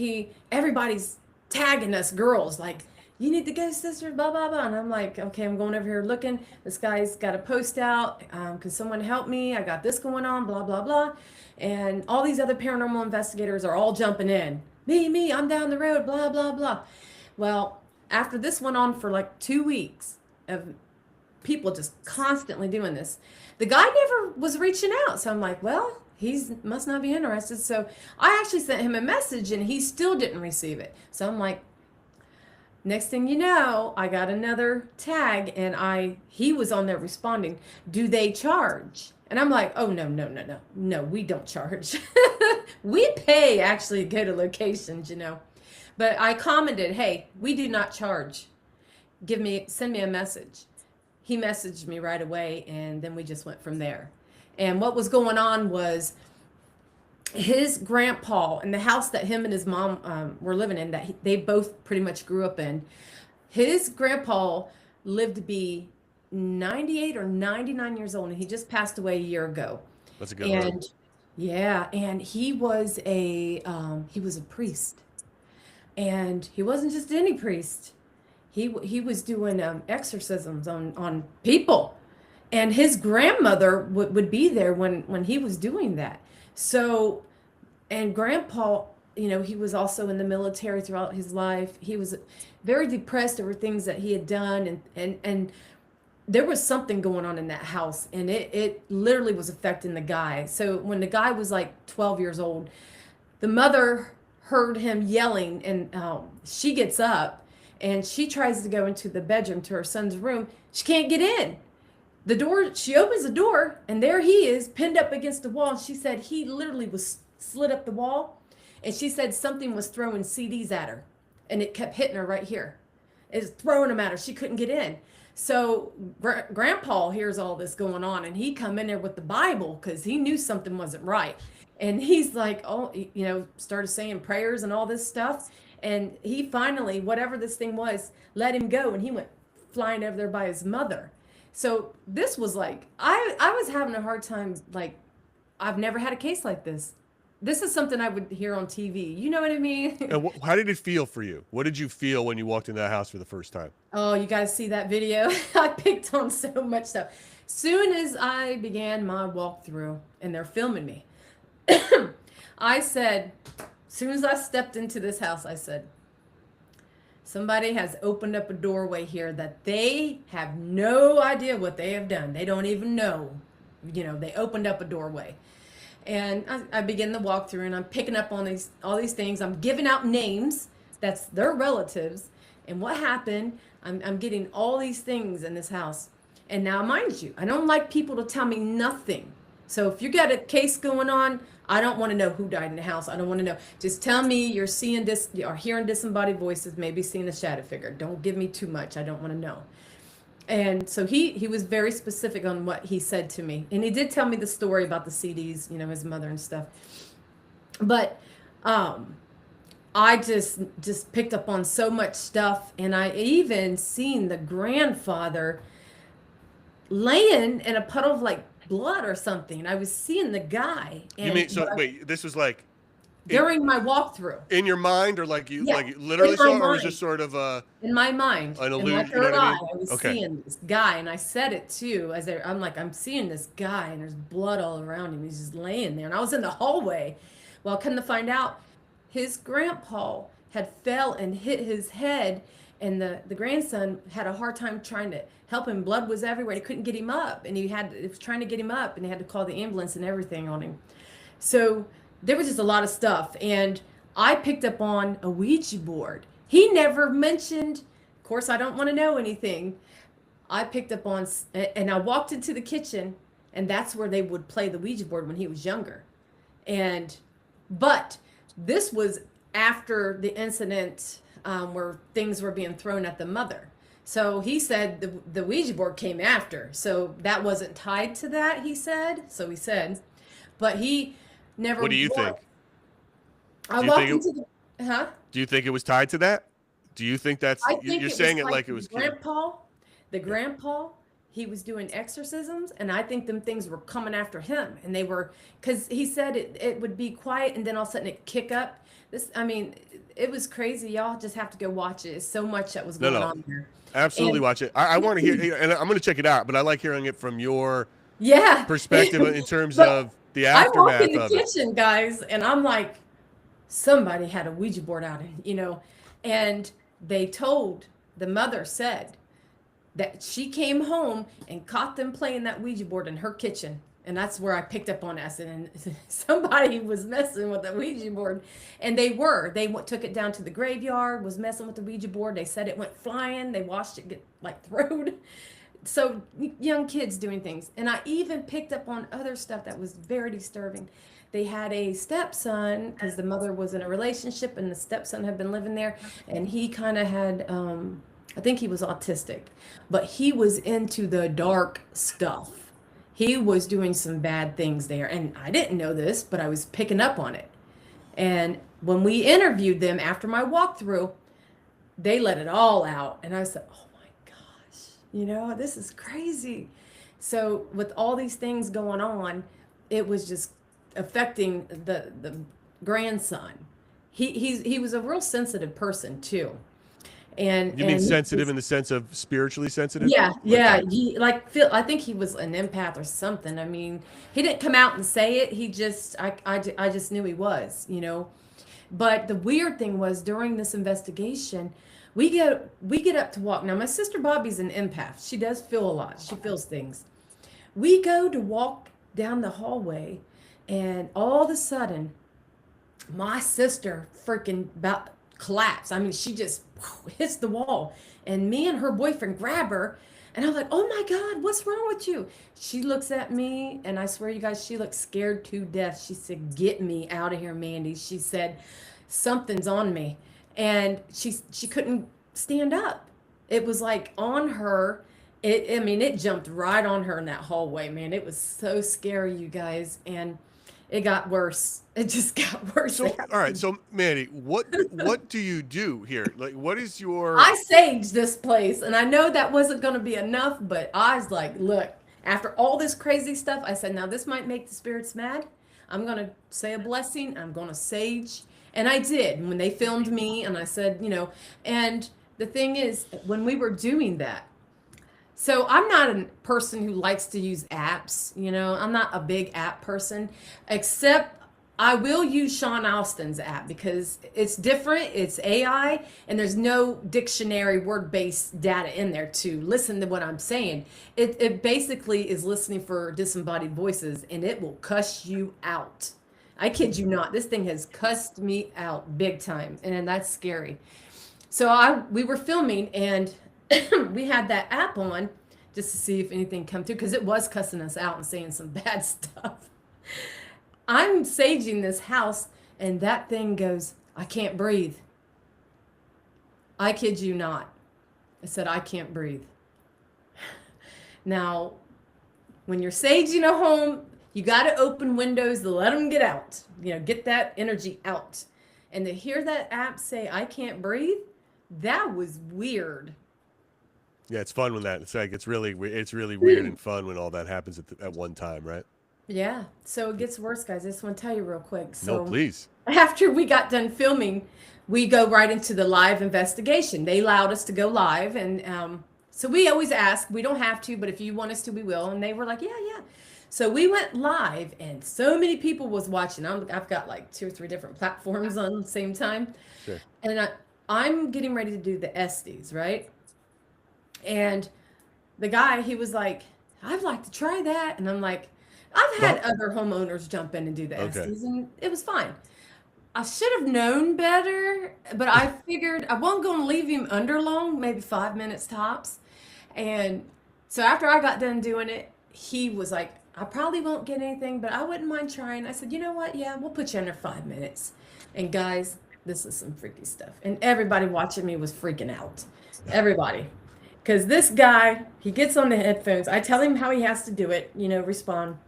everybody's tagging us girls like, you need the Ghost Sisters, blah blah blah. And I'm like, okay, I'm going over here looking. This guy's got a post out. Can someone help me? I got this going on, blah blah blah. And all these other paranormal investigators are all jumping in. Me, I'm down the road, blah blah blah. Well, after this went on for like 2 weeks of people just constantly doing this, the guy never was reaching out. So I'm like, well, he must not be interested. So I actually sent him a message, and he still didn't receive it. So I'm like, next thing you know, I got another tag, and he was on there responding, do they charge? And I'm like, oh, no, we don't charge. We pay actually to go to locations, But I commented, hey, we do not charge. Send me a message. he messaged me right away, and then we just went from there. And what was going on was his grandpa in the house that him and his mom were living in, that they both pretty much grew up in. His grandpa lived to be 98 or 99 years old, and he just passed away a year ago. That's a good And one. yeah, and he was a priest, and he wasn't just any priest. He was doing exorcisms on people, and his grandmother would be there when he was doing that. So, and grandpa, he was also in the military throughout his life. He was very depressed over things that he had done, and there was something going on in that house, and it literally was affecting the guy. So when the guy was like 12 years old, the mother heard him yelling, and she gets up and she tries to go into the bedroom to her son's room. She can't get in. The door, she opens the door, and there he is pinned up against the wall. She said he literally was slid up the wall, and she said something was throwing CDs at her, and it kept hitting her right here. It's throwing them at her. She couldn't get in. So grandpa hears all this going on, and he come in there with the Bible because he knew something wasn't right. And he's like, oh, started saying prayers and all this stuff. And he finally, whatever this thing was, let him go. And he went flying over there by his mother. So this was like, I was having a hard time. Like, I've never had a case like this. This is something I would hear on TV. You know what I mean? And how did it feel for you? What did you feel when you walked into that house for the first time? Oh, you guys see that video? I picked on so much stuff. Soon as I began my walkthrough and they're filming me, I said, soon as I stepped into this house, I said, somebody has opened up a doorway here that they have no idea what they have done. They don't even know. They opened up a doorway. And I begin the walkthrough, and I'm picking up on all these things. I'm giving out names. That's their relatives. And what happened, I'm getting all these things in this house. And now, mind you, I don't like people to tell me nothing. So if you got a case going on, I don't want to know who died in the house. I don't want to know. Just tell me you're seeing this, or hearing disembodied voices, maybe seeing a shadow figure. Don't give me too much. I don't want to know. And so he was very specific on what he said to me. And he did tell me the story about the CDs, his mother and stuff. But I just picked up on so much stuff. And I even seen the grandfather laying in a puddle of like blood or something. I was seeing the guy. You mean, wait, this was like during my walkthrough in your mind, or like you Yeah, literally in my saw, or was mind. just sort of in my mind, an in illusion? my You know third what I eye, mean? I was Okay. seeing this guy, and I said it too. I'm like, I'm seeing this guy, and there's blood all around him. He's just laying there, and I was in the hallway. Well, come to find out, his grandpa had fell and hit his head, and the grandson had a hard time trying to help him. Blood was everywhere. He couldn't get him up, and it was trying to get him up, and they had to call the ambulance and everything on him. So there was just a lot of stuff, and I picked up on a Ouija board. He never mentioned, of course, I don't want to know anything. I picked up on, and I walked into the kitchen, and that's where they would play the Ouija board when he was younger. But this was after the incident where things were being thrown at the mother. So he said the Ouija board came after. So that wasn't tied to that, he said. So he said, but he never. What do you think? I walked into the, huh? Do you think it was tied to that? Do you think that's, I think you're saying it like it was the grandpa, he was doing exorcisms, and I think them things were coming after him, and they were, because he said it would be quiet, and then all of a sudden it kick up. It was crazy. Y'all just have to go watch it. It's so much that was going on there. Absolutely, watch it. I want to hear, and I'm going to check it out, but I like hearing it from your perspective in terms of the aftermath. I walk in the kitchen, guys, and I'm like, somebody had a Ouija board out, and the mother said that she came home and caught them playing that Ouija board in her kitchen. And that's where I picked up on that. And somebody was messing with the Ouija board. And they took it down to the graveyard, was messing with the Ouija board. They said it went flying. They watched it get like thrown. So young kids doing things. And I even picked up on other stuff that was very disturbing. They had a stepson, because the mother was in a relationship and the stepson had been living there. And he kind of had I think he was autistic, but he was into the dark stuff. He was doing some bad things there. And I didn't know this, but I was picking up on it. And when we interviewed them after my walkthrough, they let it all out. And I said, oh my gosh, this is crazy. So with all these things going on, it was just affecting the grandson. He was a real sensitive person too. You mean sensitive in the sense of spiritually sensitive? Yeah. He I think he was an empath or something. I mean, he didn't come out and say it. He just, I just knew he was, But the weird thing was during this investigation, we get up to walk. Now my sister Bobby's an empath. She does feel a lot. She feels things. We go to walk down the hallway, and all of a sudden, my sister freaking about collapsed. I mean, she just hits the wall, and me and her boyfriend grab her, and I'm like, oh my God, what's wrong with you? She looks at me, and I swear you guys, she looked scared to death. She said, get me out of here, Mandy. She said, something's on me. And she couldn't stand up. It was like on her. It jumped right on her in that hallway, man. It was so scary, you guys. And it got worse. It just got worse. So, all right. So, Mandy, what do you do here? Like, what is your? I saged this place, and I know that wasn't going to be enough, but I was like, look, after all this crazy stuff, I said, now this might make the spirits mad. I'm going to say a blessing. I'm going to sage. And I did when they filmed me, and I said, and the thing is, when we were doing that, so I'm not a person who likes to use apps, I'm not a big app person, except I will use Sean Alston's app because it's different, it's AI, and there's no dictionary word-based data in there to listen to what I'm saying. It basically is listening for disembodied voices, and it will cuss you out. I kid you not. This thing has cussed me out big time, and that's scary. So we were filming, and we had that app on just to see if anything come through, because it was cussing us out and saying some bad stuff. I'm saging this house, and that thing goes, I can't breathe. I kid you not. I said, I can't breathe. Now, when you're saging a home, you got to open windows to let them get out, get that energy out. And to hear that app say, I can't breathe, that was weird. Yeah, it's fun when it's really weird and fun when all that happens at one time, right? Yeah. So it gets worse, guys. I just want to tell you real quick. So no, please. After we got done filming, we go right into the live investigation. They allowed us to go live, and so we always ask. We don't have to, but if you want us to, we will. And they were like, yeah. So we went live, and so many people was watching. I've got like 2 or 3 different platforms on the same time. Sure. And I'm getting ready to do the Estes, right? And the guy, he was like, I'd like to try that. And I'm like, I've had other homeowners jump in and do the Estes, and it was fine. I should have known better, but I figured I wasn't going to leave him under long, maybe 5 minutes tops. And so after I got done doing it, he was like, I probably won't get anything, but I wouldn't mind trying. I said, you know what? Yeah, we'll put you under 5 minutes. And guys, this is some freaky stuff. And everybody watching me was freaking out. Everybody. Because this guy, he gets on the headphones. I tell him how he has to do it, respond.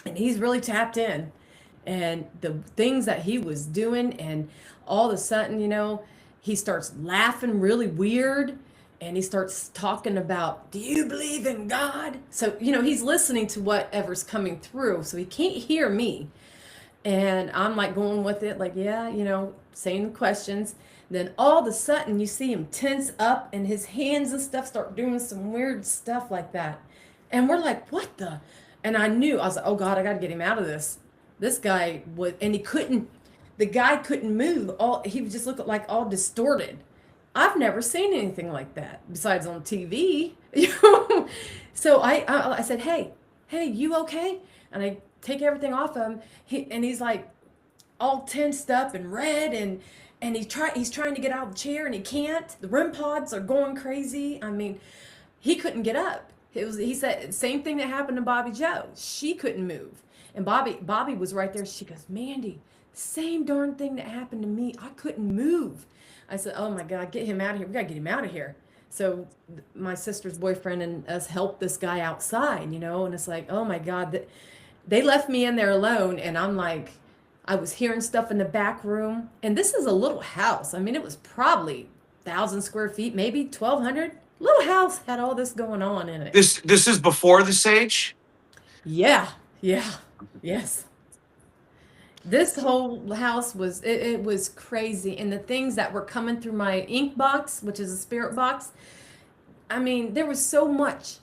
And he's really tapped in. And the things that he was doing, and all of a sudden, he starts laughing really weird. And he starts talking about, do you believe in God? So, he's listening to whatever's coming through. So he can't hear me. And I'm like going with it, like, yeah, saying questions. Then all of a sudden you see him tense up, and his hands and stuff start doing some weird stuff like that. And we're like, what the? And I was like, oh God, I got to get him out of this. This guy was, and the guy couldn't move. He was just looking like all distorted. I've never seen anything like that besides on TV. So I said, hey, you okay? And I take everything off him. He's like all tensed up and red, and he's trying to get out of the chair, and he can't. The REM pods are going crazy. I mean, he couldn't get up. He said same thing that happened to Bobby Joe. She couldn't move. And Bobby was right there. She goes, Mandy, same darn thing that happened to me. I couldn't move. I said, oh my God, get him out of here. We got to get him out of here. So my sister's boyfriend and us helped this guy outside, you know, and it's like, oh my God, that they left me in there alone. And I'm like, I was hearing stuff in the back room. And this is a little house. I mean, it was probably 1,000 square feet, maybe 1,200. Little house had all this going on in it. This is before the Sage? Yeah. Yeah. Yes. This whole house was it was crazy, and the things that were coming through my ink box, which is a spirit box, I mean, there was so much.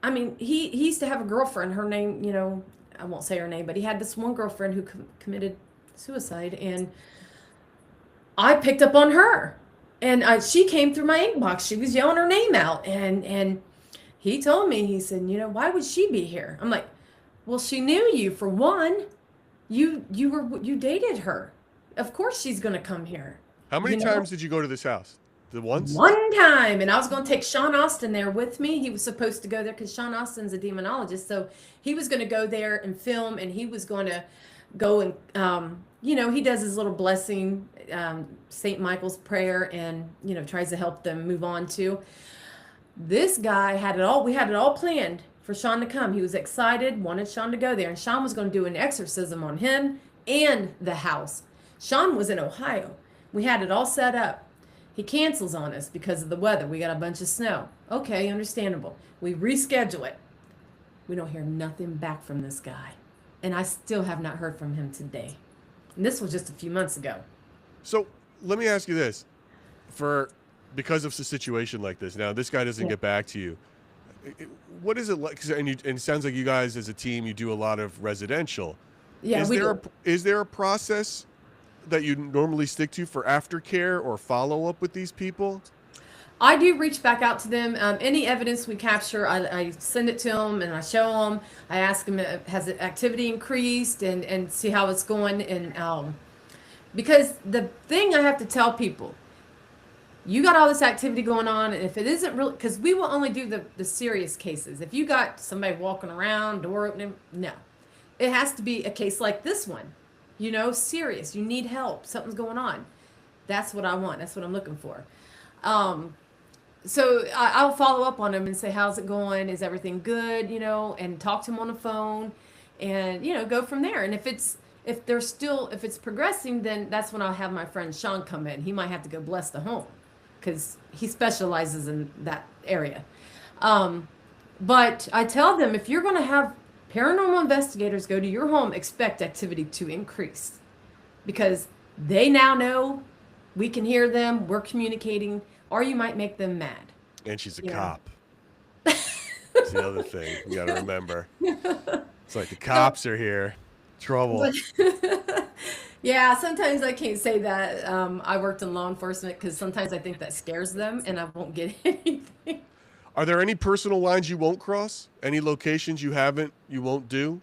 I mean, he used to have a girlfriend. Her name, you know, I won't say her name, but he had this one girlfriend who committed suicide, and I picked up on her, and she came through my ink box. She was yelling her name out, and he told me, he said, you know, why would she be here? I'm like, well, she knew you for one. You dated her. Of course she's gonna come here. How many You know? times did you go to this house? The once? One time, and I was going to take Sean Austin there with me. He was supposed to go there because Sean Austin's a demonologist, so he was going to go there and film, and he was going to go and, you know, he does his little blessing, St. Michael's prayer, and, you know, tries to help them move on too. This guy had it all. We had it all planned for Sean to come. He was excited, wanted Sean to go there, and Sean was going to do an exorcism on him and the house. Sean was in Ohio. We had it all set up. He cancels on us because of the weather. We got a bunch of snow. Okay, understandable. We reschedule it. We don't hear nothing back from this guy. And I still have not heard from him today. And this was just a few months ago. So let me ask you this. Because of a situation like this, now this guy doesn't get back to you. What is it like? 'Cause, and it sounds like you guys as a team, you do a lot of residential. Yeah, Is there a process that you normally stick to for aftercare or follow up with these people? I do reach back out to them. Any evidence we capture, I send it to them and I show them. I ask them, has the activity increased, and see how it's going. And because the thing I have to tell people, you got all this activity going on, and if it isn't really, because we will only do the serious cases. If you got somebody walking around, door opening, no. It has to be a case like this one. You know, serious. You need help. Something's going on. That's what I want. That's what I'm looking for. So I'll follow up on them and say, how's it going? Is everything good? You know, and talk to them on the phone, and, you know, go from there. And if it's progressing, then that's when I'll have my friend Sean come in. He might have to go bless the home because he specializes in that area. But I tell them, if you're going to have paranormal investigators go to your home, expect activity to increase, because they now know we can hear them, we're communicating, or you might make them mad. And she's a Yeah. cop. That's the other thing you got to remember. It's like the cops are here. Trouble. Yeah, sometimes I can't say that. I worked in law enforcement because sometimes I think that scares them and I won't get anything. Are there any personal lines you won't cross? Any locations you won't do?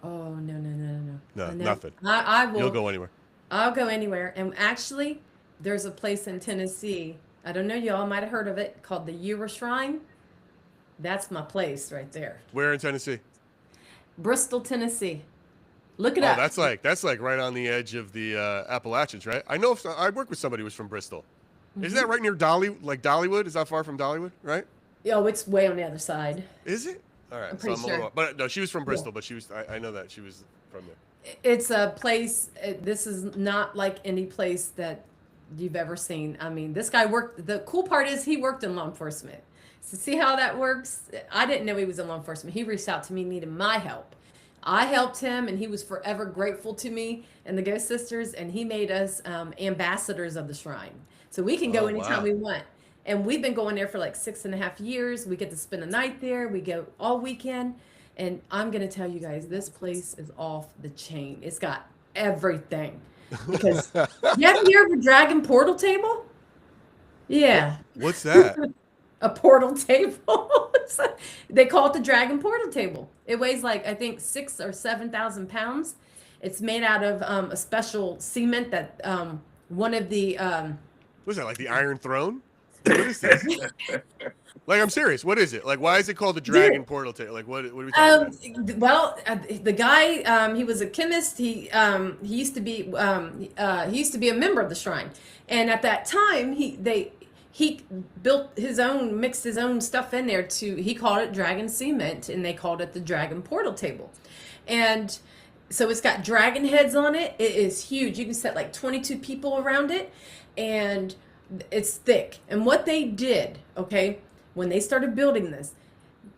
Oh, no. No, I nothing. I will. You'll go anywhere. I'll go anywhere. And actually, there's a place in Tennessee. I don't know, y'all might have heard of it, called the Ewer Shrine. That's my place right there. Where in Tennessee? Bristol, Tennessee. Look it up. That's like right on the edge of the Appalachians, right? I know. I worked with somebody who was from Bristol. Isn't that right near Dollywood? Is that far from Dollywood, right? Oh, it's way on the other side. Is it? All right. I'm pretty sure. But no, she was from Bristol, but she was. I know that she was from there. It's a place. This is not like any place that you've ever seen. I mean, this guy worked. The cool part is he worked in law enforcement. So see how that works? I didn't know he was in law enforcement. He reached out to me, needed my help. I helped him, and he was forever grateful to me and the Ghost Sisters, and he made us ambassadors of the shrine. So we can go anytime we want. And we've been going there for like 6.5 years. We get to spend a night there. We go all weekend. And I'm going to tell you guys, this place is off the chain. It's got everything. Because you ever hear of a dragon portal table? Yeah. What's that? A portal table. They call it the dragon portal table. It weighs like, I think, 6,000 or 7,000 pounds. It's made out of a special cement that one of the What is that, like the Iron Throne? What is this? Like, I'm serious. What is it? Like, why is it called the Dragon Portal Table? Like, what are we talking about? Well, the guy, he was a chemist. He used to be a member of the shrine, and at that time, he built his own, mixed his own stuff in there he called it dragon cement, and they called it the dragon portal table. And so it's got dragon heads on it. It is huge. You can set like 22 people around it, and it's thick. And what they did, okay, when they started building this,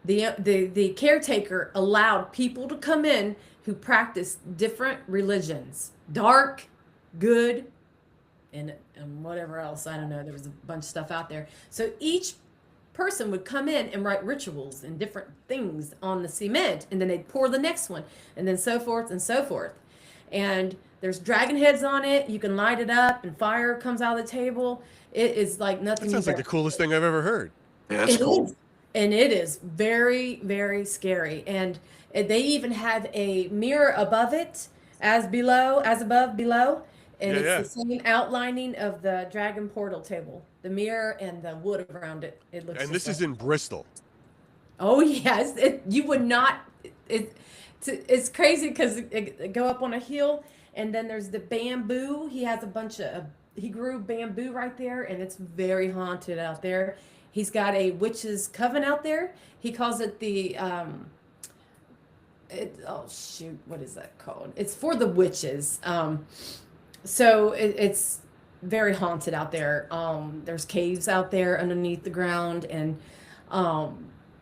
the caretaker allowed people to come in who practiced different religions, dark, good, and whatever else. I don't know. There was a bunch of stuff out there. So each person would come in and write rituals and different things on the cement, and then they'd pour the next one, and then so forth and so forth. And there's dragon heads on it. You can light it up, and fire comes out of the table. It is like nothing. That sounds like the coolest thing I've ever heard. Yeah, that's cool. And it is very, very scary. And they even have a mirror above it, as above, below. And it's the same outlining of the dragon portal table, the mirror and the wood around it. It looks. And this is in Bristol. Oh yes, you would not. It's crazy because go up on a hill, and then there's the bamboo. He has a bunch of. He grew bamboo right there, and it's very haunted out there. He's got a witch's coven out there. He calls it the oh shoot, what is that called? It's for the witches. So it's very haunted out there. There's caves out there underneath the ground, and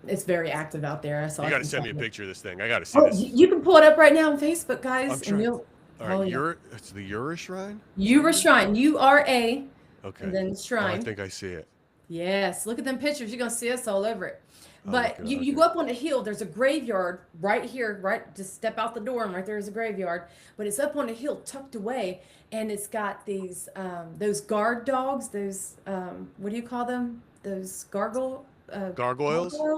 it's very active out there. So You got to send me a picture of this thing. I got to see this. You can pull it up right now on Facebook, guys. I'm trying. All right, yeah. It's the Ura Shrine? Ura Shrine, URA, okay. and then Oh, Shrine. I think I see it. Yes, look at them pictures. You're going to see us all over it. Oh, But God, you go up on the hill. There's a graveyard right here, right? Just step out the door, and right there is a graveyard. But it's up on a hill, tucked away, and it's got these those guard dogs. Those what do you call them? Those Gargoyles?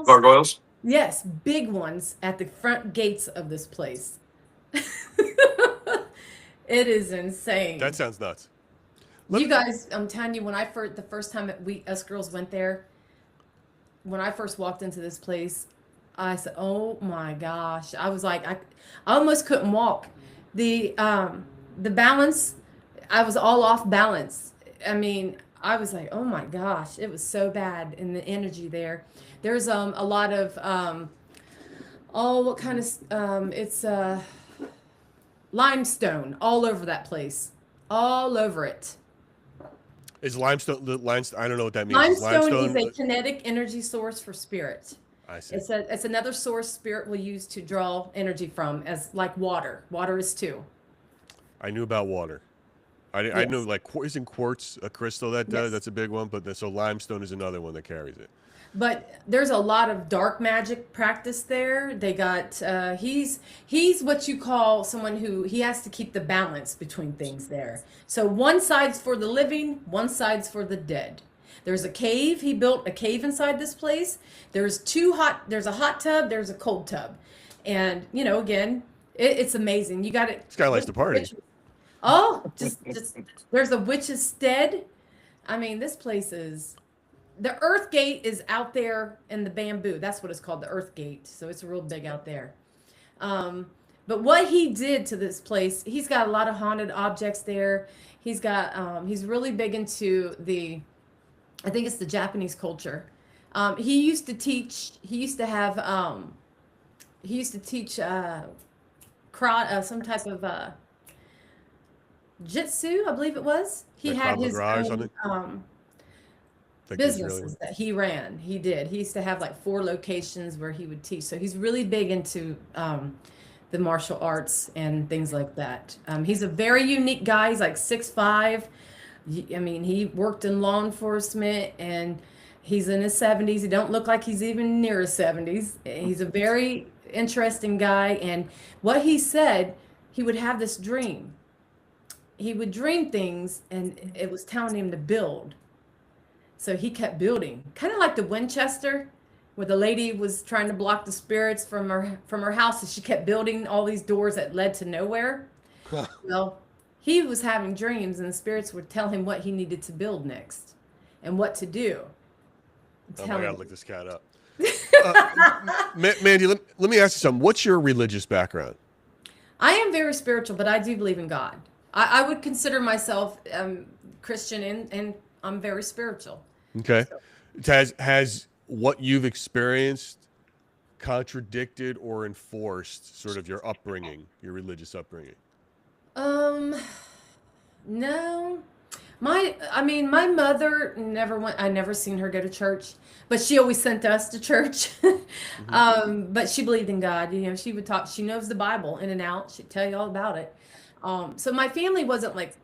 Gargoyles? Yes, big ones at the front gates of this place. It is insane. That sounds nuts. You guys, I'm telling you, when the first time us girls went there, when I first walked into this place, I said, "Oh my gosh!" I was like, I almost couldn't walk. The balance, I was all off balance. I mean, I was like, "Oh my gosh!" It was so bad, and the energy there. There's a lot of what kind of it's limestone all over that place, all over it. Is limestone? I don't know what that means. Limestone is a kinetic energy source for spirit. I see. It's another source spirit will use to draw energy from, as like water. Water is too. I knew about water. I knew like isn't quartz a crystal that does? Yes. That's a big one. But so limestone is another one that carries it. But there's a lot of dark magic practice there. They got he's what you call someone who he has to keep the balance between things there. So one side's for the living, one side's for the dead. There's a cave. He built a cave inside this place. There's a hot tub, there's a cold tub. And again, it's amazing. You got it. This guy likes to party. Oh, just there's a witch's stead. I mean, this place is. The Earth Gate is out there in the bamboo. That's what it's called, the Earth Gate. So it's real big out there. But what he did to this place, he's got a lot of haunted objects there. He's really big into I think it's the Japanese culture. He used to teach some type of jitsu, I believe it was. He Like had Krav his Maga or own, something? businesses that he ran. He used to have like 4 locations where he would teach. So he's really big into the martial arts and things like that. He's a very unique guy. He's like 6'5". I mean, he worked in law enforcement, and he's in his 70s. He don't look like he's even near his 70s. He's a very interesting guy. And what he said, he would have this dream. He would dream things, and it was telling him to build. So he kept building, kind of like the Winchester, where the lady was trying to block the spirits from her house, and she kept building all these doors that led to nowhere. Well, he was having dreams, and the spirits would tell him what he needed to build next and what to do. Oh my God, look this cat up. Mandy, let me ask you something. What's your religious background? I am very spiritual, but I do believe in God. I would consider myself Christian, and I'm very spiritual. Okay. So, Has what you've experienced contradicted or enforced sort of your upbringing, your religious upbringing? um, no. I mean, my mother never went, I never seen her go to church, but she always sent us to church. Hmm. But she believed in God. You know, she would talk, she knows the Bible in and out. She'd tell you all about it. So my family wasn't like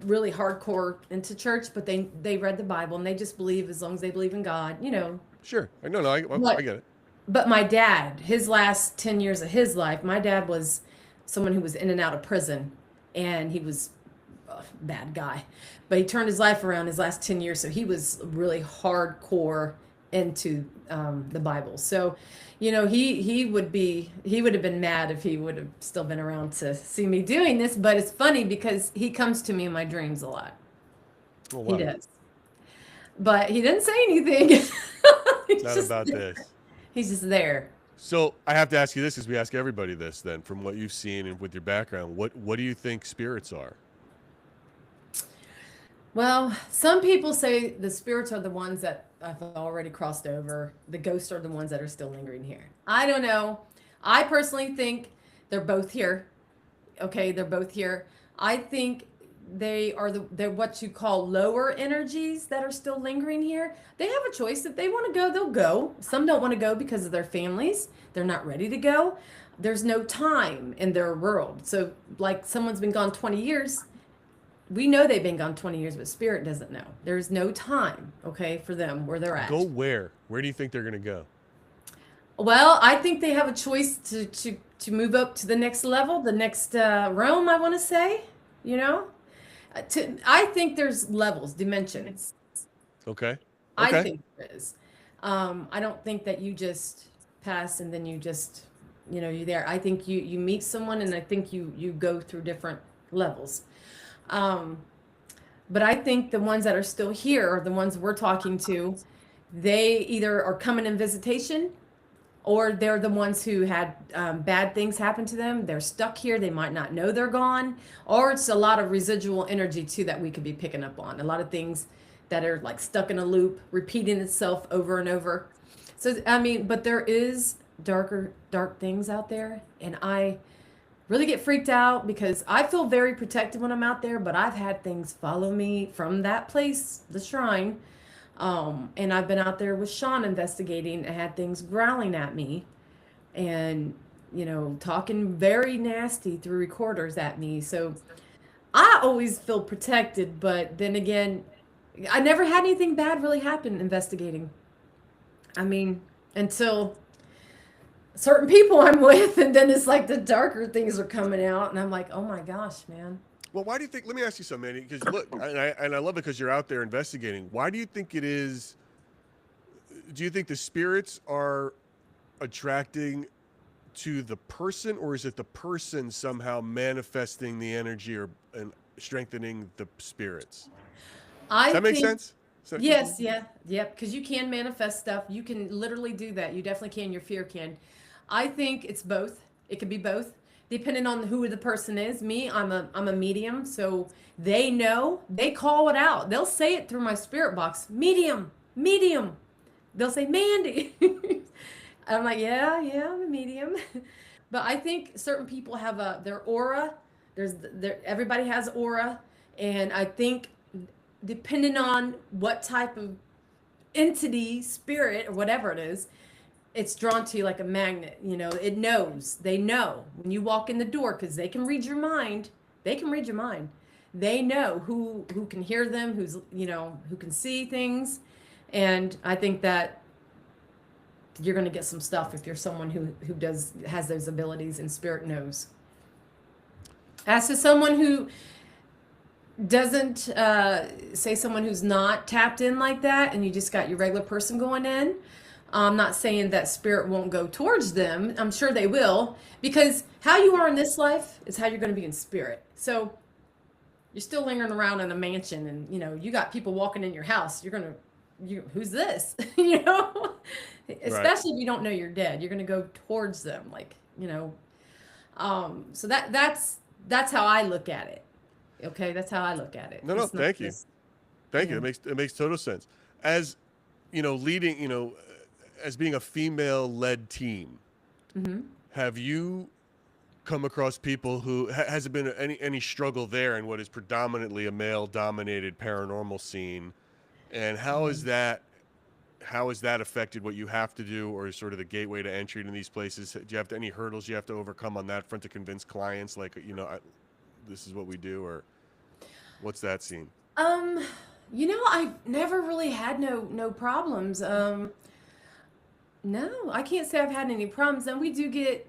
really hardcore into church, but they read the Bible and they just believe as long as they believe in God, you know. Sure. No, I But get it. but my dad, his last 10 years of his life, my dad was someone who was in and out of prison, and he was a bad guy. But he turned his life around his last 10 years, so he was really hardcore into the Bible. So, you know, he would have been mad if he would have still been around to see me doing this. But it's funny because he comes to me in my dreams a lot. Oh, He wow. does, but he didn't say anything. He's Not just about there. this. He's just there. So I have to ask you this, because we ask everybody this then, from what you've seen and with your background, what do you think spirits are? Well, some people say the spirits are the ones that have already crossed over. The ghosts are the ones that are still lingering here. I don't know. I personally think they're both here. Okay, they're both here. I think they're what you call lower energies that are still lingering here. They have a choice. If they want to go, they'll go. Some don't want to go because of their families. They're not ready to go. There's no time in their world. So like someone's been gone 20 years, we know they've been gone 20 years, but spirit doesn't know. There's no time, okay, for them where they're at. Go where? Where do you think they're going to go? Well, I think they have a choice to move up to the next level, the next realm, I want to say, you know? I think there's levels, dimensions. Okay. I Okay. think there is. I don't think that you just pass and then you just, you know, you're there. I think you meet someone and I think you go through different levels. But I think the ones that are still here are the ones we're talking to. They either are coming in visitation or they're the ones who had bad things happen to them. They're stuck here. They might not know they're gone. Or it's a lot of residual energy too that we could be picking up on. A lot of things that are like stuck in a loop, repeating itself over and over. So, I mean, but there is dark things out there. And I really get freaked out because I feel very protected when I'm out there, but I've had things follow me from that place, the shrine. And I've been out there with Sean investigating and had things growling at me and, you know, talking very nasty through recorders at me. So I always feel protected, but then again, I never had anything bad really happen investigating. I mean, until certain people I'm with, and then it's like the darker things are coming out, and I'm like, oh my gosh, man. Well, why do you think? Let me ask you something, Manny. Because look, and I love it because you're out there investigating. Why do you think it is? Do you think the spirits are attracting to the person, or is it the person somehow manifesting the energy or and strengthening the spirits? I Does that make think sense? yes, yeah, yep. Because you can manifest stuff. You can literally do that. You definitely can. Your fear can. I think it's both. It could be both, depending on who the person is. Me, I'm a medium, so they know. They call it out. They'll say it through my spirit box. Medium, medium. They'll say Mandy. I'm like, yeah, I'm a medium. But I think certain people have their aura. Everybody has aura, and I think depending on what type of entity, spirit, or whatever it is, it's drawn to you like a magnet. You know, it knows. They know when you walk in the door because they can read your mind. They can read your mind. They know who can hear them, who's, you know, who can see things. And I think that you're going to get some stuff if you're someone who has those abilities and spirit knows. As to someone who doesn't say someone who's not tapped in like that and you just got your regular person going in, I'm not saying that spirit won't go towards them. I'm sure they will, because how you are in this life is how you're going to be in spirit. So you're still lingering around in a mansion and, you know, you got people walking in your house. Who's this? You know, especially if you don't know you're dead, you're going to go towards them. Like, you know, so that's how I look at it. Okay. That's how I look at it. No, It's not thank you. just- Thank Yeah. you. It makes total sense. as leading, as being a female-led team, Hmm. have you come across people who has it been any struggle there in what is predominantly a male-dominated paranormal scene, and how has that affected what you have to do, or sort of the gateway to entry into these places? Do you have any hurdles you have to overcome on that front to convince clients, like, this is what we do, or what's that scene? Um, I've never really had no problems. No, I can't say I've had any problems. And we do get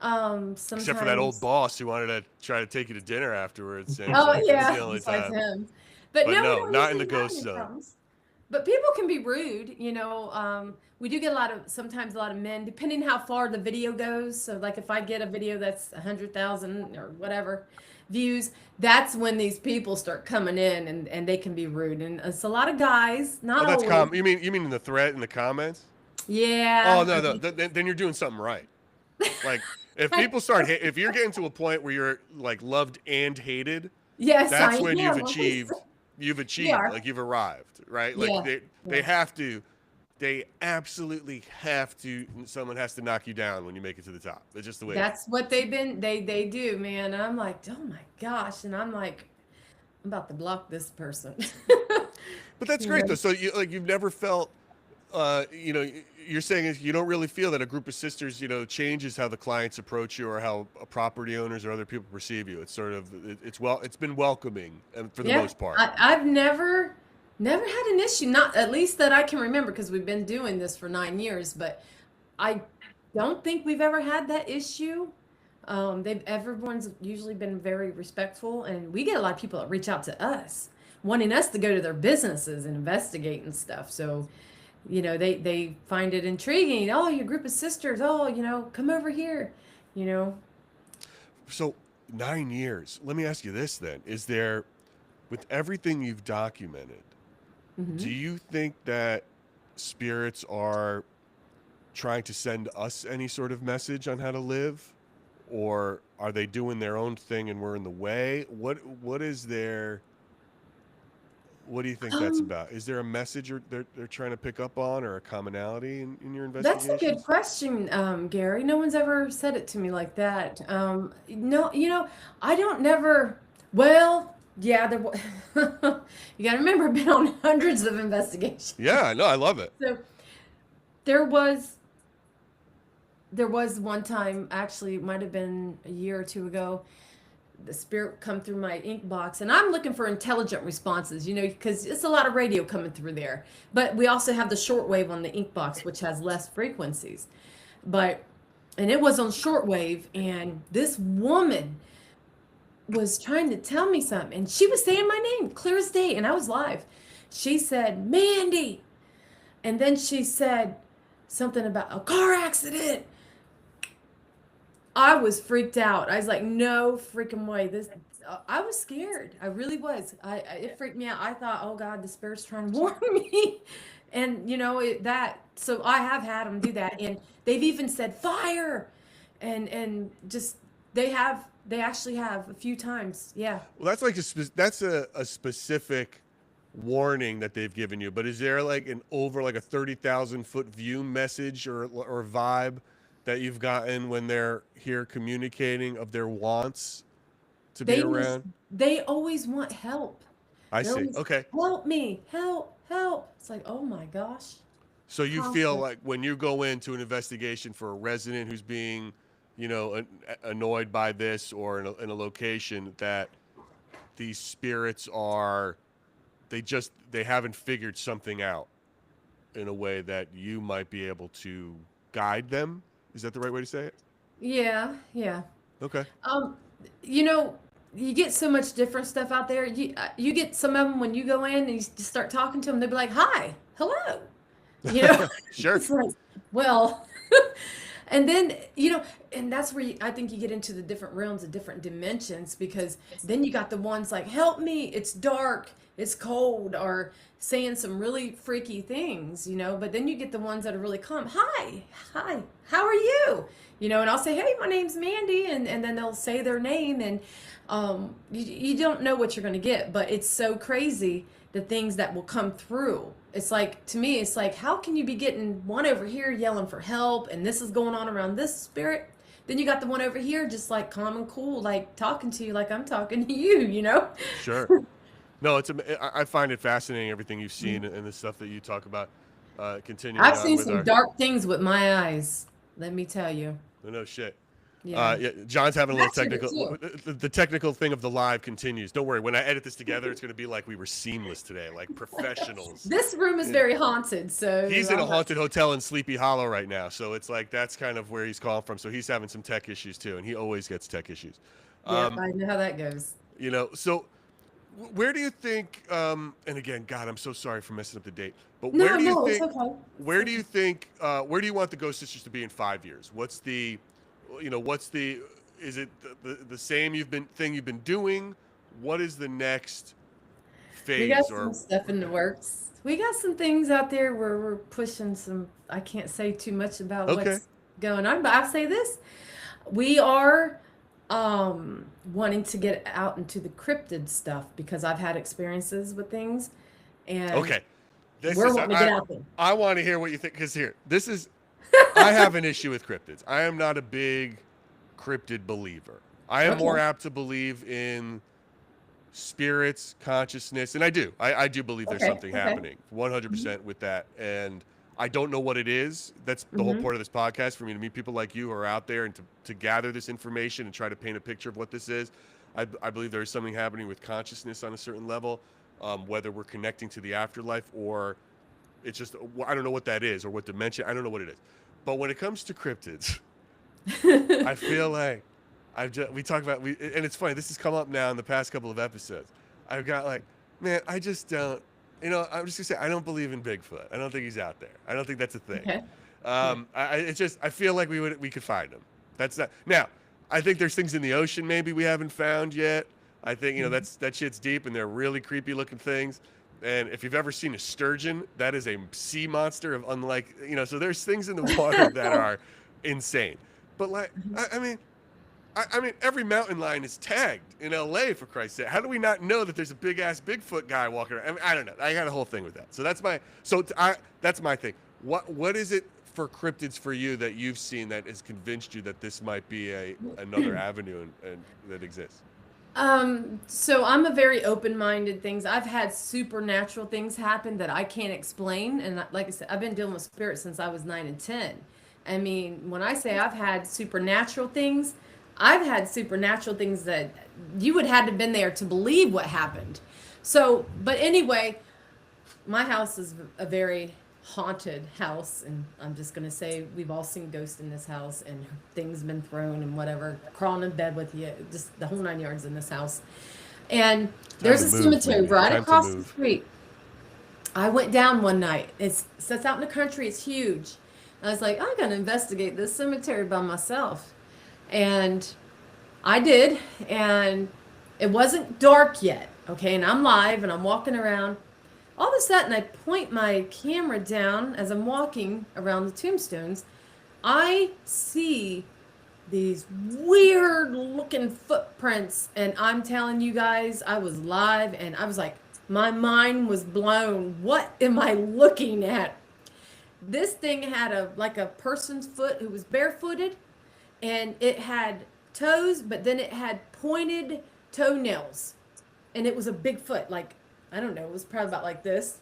Except for that old sometimes. boss who wanted to try to take you to dinner afterwards. Seems Oh like that's the yeah, only besides time. him. But But no, we no, don't not in the usually have ghost any zone. problems. But people can be rude, we do get sometimes a lot of men, depending how far the video goes. So like if I get a video that's 100,000 or whatever views, that's when these people start coming in and they can be rude. And it's a lot of guys, Oh, not that's always. You mean in the thread in the comments? Oh Yeah. no, no. Then you're doing something right. Like if Like, people start, if you're getting to a point where you're like loved and hated, yes, I that's when am. you've We achieved, are. like you've arrived, right? Like Yeah. they Yeah. have to, they absolutely have to. Someone has to knock you down when you make it to the top. It's just the way it is. That's what they do, man. And I'm like, oh my gosh. And I'm like, I'm about to block this person. But that's You great know? though. So you've never felt, you're saying is you don't really feel that a group of sisters, changes how the clients approach you or how property owners or other people perceive you. It's sort of, it's been welcoming for the Yeah, most part. I've never had an issue, not at least that I can remember, because we've been doing this for 9 years, but I don't think we've ever had that issue. Everyone's usually been very respectful, and we get a lot of people that reach out to us, wanting us to go to their businesses and investigate and stuff. So, they find it intriguing. Oh, your group of sisters. Oh, come over here. You know. So 9 years. Let me ask you this then: is there, with everything you've documented, do Hmm. you think that spirits are trying to send us any sort of message on how to live, or are they doing their own thing and we're in the way? What is their what do you think that's Um, about? Is there a message they're trying to pick up on, or a commonality in your That's a good investigations? question, Gary. No one's ever said it to me like that. No, I don't never. Well, yeah, you got to remember, I've been on hundreds of investigations. Yeah, no, I love it. So there was there was one time, actually, it might have been a year or two ago. The spirit come through my ink box, and I'm looking for intelligent responses, because it's a lot of radio coming through there. But we also have the shortwave on the ink box, which has less frequencies. But and it was on shortwave, and this woman was trying to tell me something, and she was saying my name clear as day, and I was live. She said, Mandy, and then she said something about a car accident. I was freaked out. I was like, no freaking way. I was scared. I really was. It freaked me out. I thought, oh God, the spirit's trying to warn me. And so I have had them do that. And they've even said fire. And just, they actually have a few times. Yeah. Well, that's like that's a specific warning that they've given you. But is there like an over like a 30,000-foot view message or vibe that you've gotten when they're here communicating of their wants to be They just, around? they always want help. I They're see. always, Okay. help me, help, help. It's like, oh my gosh. So you feel Constant. like when you go into an investigation for a resident who's being, annoyed by this, or in a location, that these spirits are, they haven't figured something out in a way that you might be able to guide them. Is that the right way to say it? Yeah, yeah. Okay. Um, you know, you get so much different stuff out there. You get some of them when you go in and you just start talking to them, they'll be like, "Hi, hello," you know. Sure. It's like, well, and then and that's where I think you get into the different realms, the different dimensions, because then you got the ones like, "Help me, it's dark. it's cold, or saying some really freaky things, you know. But then you get the ones that are really calm. Hi, how are you? You know, and I'll say, hey, my name's Mandy, and then they'll say their name, and you don't know what you're going to get, but it's so crazy the things that will come through. It's like, to me, it's like, how can you be getting one over here yelling for help, and this is going on around this spirit? Then you got the one over here just like calm and cool, like talking to you like I'm talking to you, you know? Sure. No, I find it fascinating everything you've seen and the stuff that you talk about. Continuing I've on seen with some dark things with my eyes, let me tell you. no shit. Yeah. Yeah, John's having a little That's it, technical. The technical thing of the live continues. Don't worry. When I edit this together, it's going to be like we were seamless today, like professionals. This room is very haunted, so He's in a haunted hotel in Sleepy Hollow right now, so it's like that's kind of where he's calling from. So he's having some tech issues too, and he always gets tech issues. Yeah, I know how that goes. You know, so where do you think? And again, God, I'm so sorry for messing up the date. But No, where do you no, think? it's okay. Where do you think? Where do you want the Ghost Sisters to be in 5 years? What's the? You know, what's the? Is it the same you've been doing? What is the next phase? We got some stuff in the works. We got some things out there where we're pushing some. I can't say too much about what's going on, but I'll say this: we are wanting to get out into the cryptid stuff because I've had experiences with things, and we're wanting to get out there. I want to hear what you think, because this is. I have an issue with cryptids. I am not a big cryptid believer. I am more apt to believe in spirits, consciousness, and I do believe there's something happening 100% with that, and I don't know what it is. That's the whole point of this podcast, for me to meet people like you who are out there and to gather this information and try to paint a picture of what this is. I believe there is something happening with consciousness on a certain level, whether we're connecting to the afterlife or it's just, I don't know what that is, or what dimension, I don't know what it is. But when it comes to cryptids, I feel like we talk about, and it's funny, this has come up now in the past couple of episodes. I've got like, man, I just don't, you know, I'm just gonna say, I don't believe in Bigfoot. I don't think he's out there. I don't think that's a thing. Okay. I feel like we could find him. That's not, now, I think there's things in the ocean maybe we haven't found yet. I think, you know, that shit's deep and they're really creepy looking things. And if you've ever seen a sturgeon, that is a sea monster of unlike, you know, so there's things in the water that are insane. But like, I mean, every mountain lion is tagged in LA, for Christ's sake. How do we not know that there's a big ass Bigfoot guy walking around? I mean, I don't know. I got a whole thing with that. So that's my thing. What is it for cryptids for you that you've seen that has convinced you that this might be another avenue and that exists? So I'm a very open-minded things. I've had supernatural things happen that I can't explain. And like I said, I've been dealing with spirits since I was 9 and 10. I mean, when I say I've had supernatural things that you would have to been there to believe what happened. So, but anyway, my house is a very haunted house, and I'm just gonna say we've all seen ghosts in this house, and things been thrown and whatever, crawling in bed with you, just the whole 9 yards in this house. And there's a cemetery right across the street. I went down one night. It's out in the country. It's huge. I was like, I'm gonna investigate this cemetery by myself, and I did. And it wasn't dark yet, okay? And I'm live, and I'm walking around. All of a sudden, I point my camera down as I'm walking around the tombstones. I see these weird looking footprints, and I'm telling you guys, I was live, and I was like, my mind was blown. What am I looking at? This thing had a person's foot who was barefooted, and it had toes, but then it had pointed toenails, and it was a big foot, like, I don't know, it was probably about like this.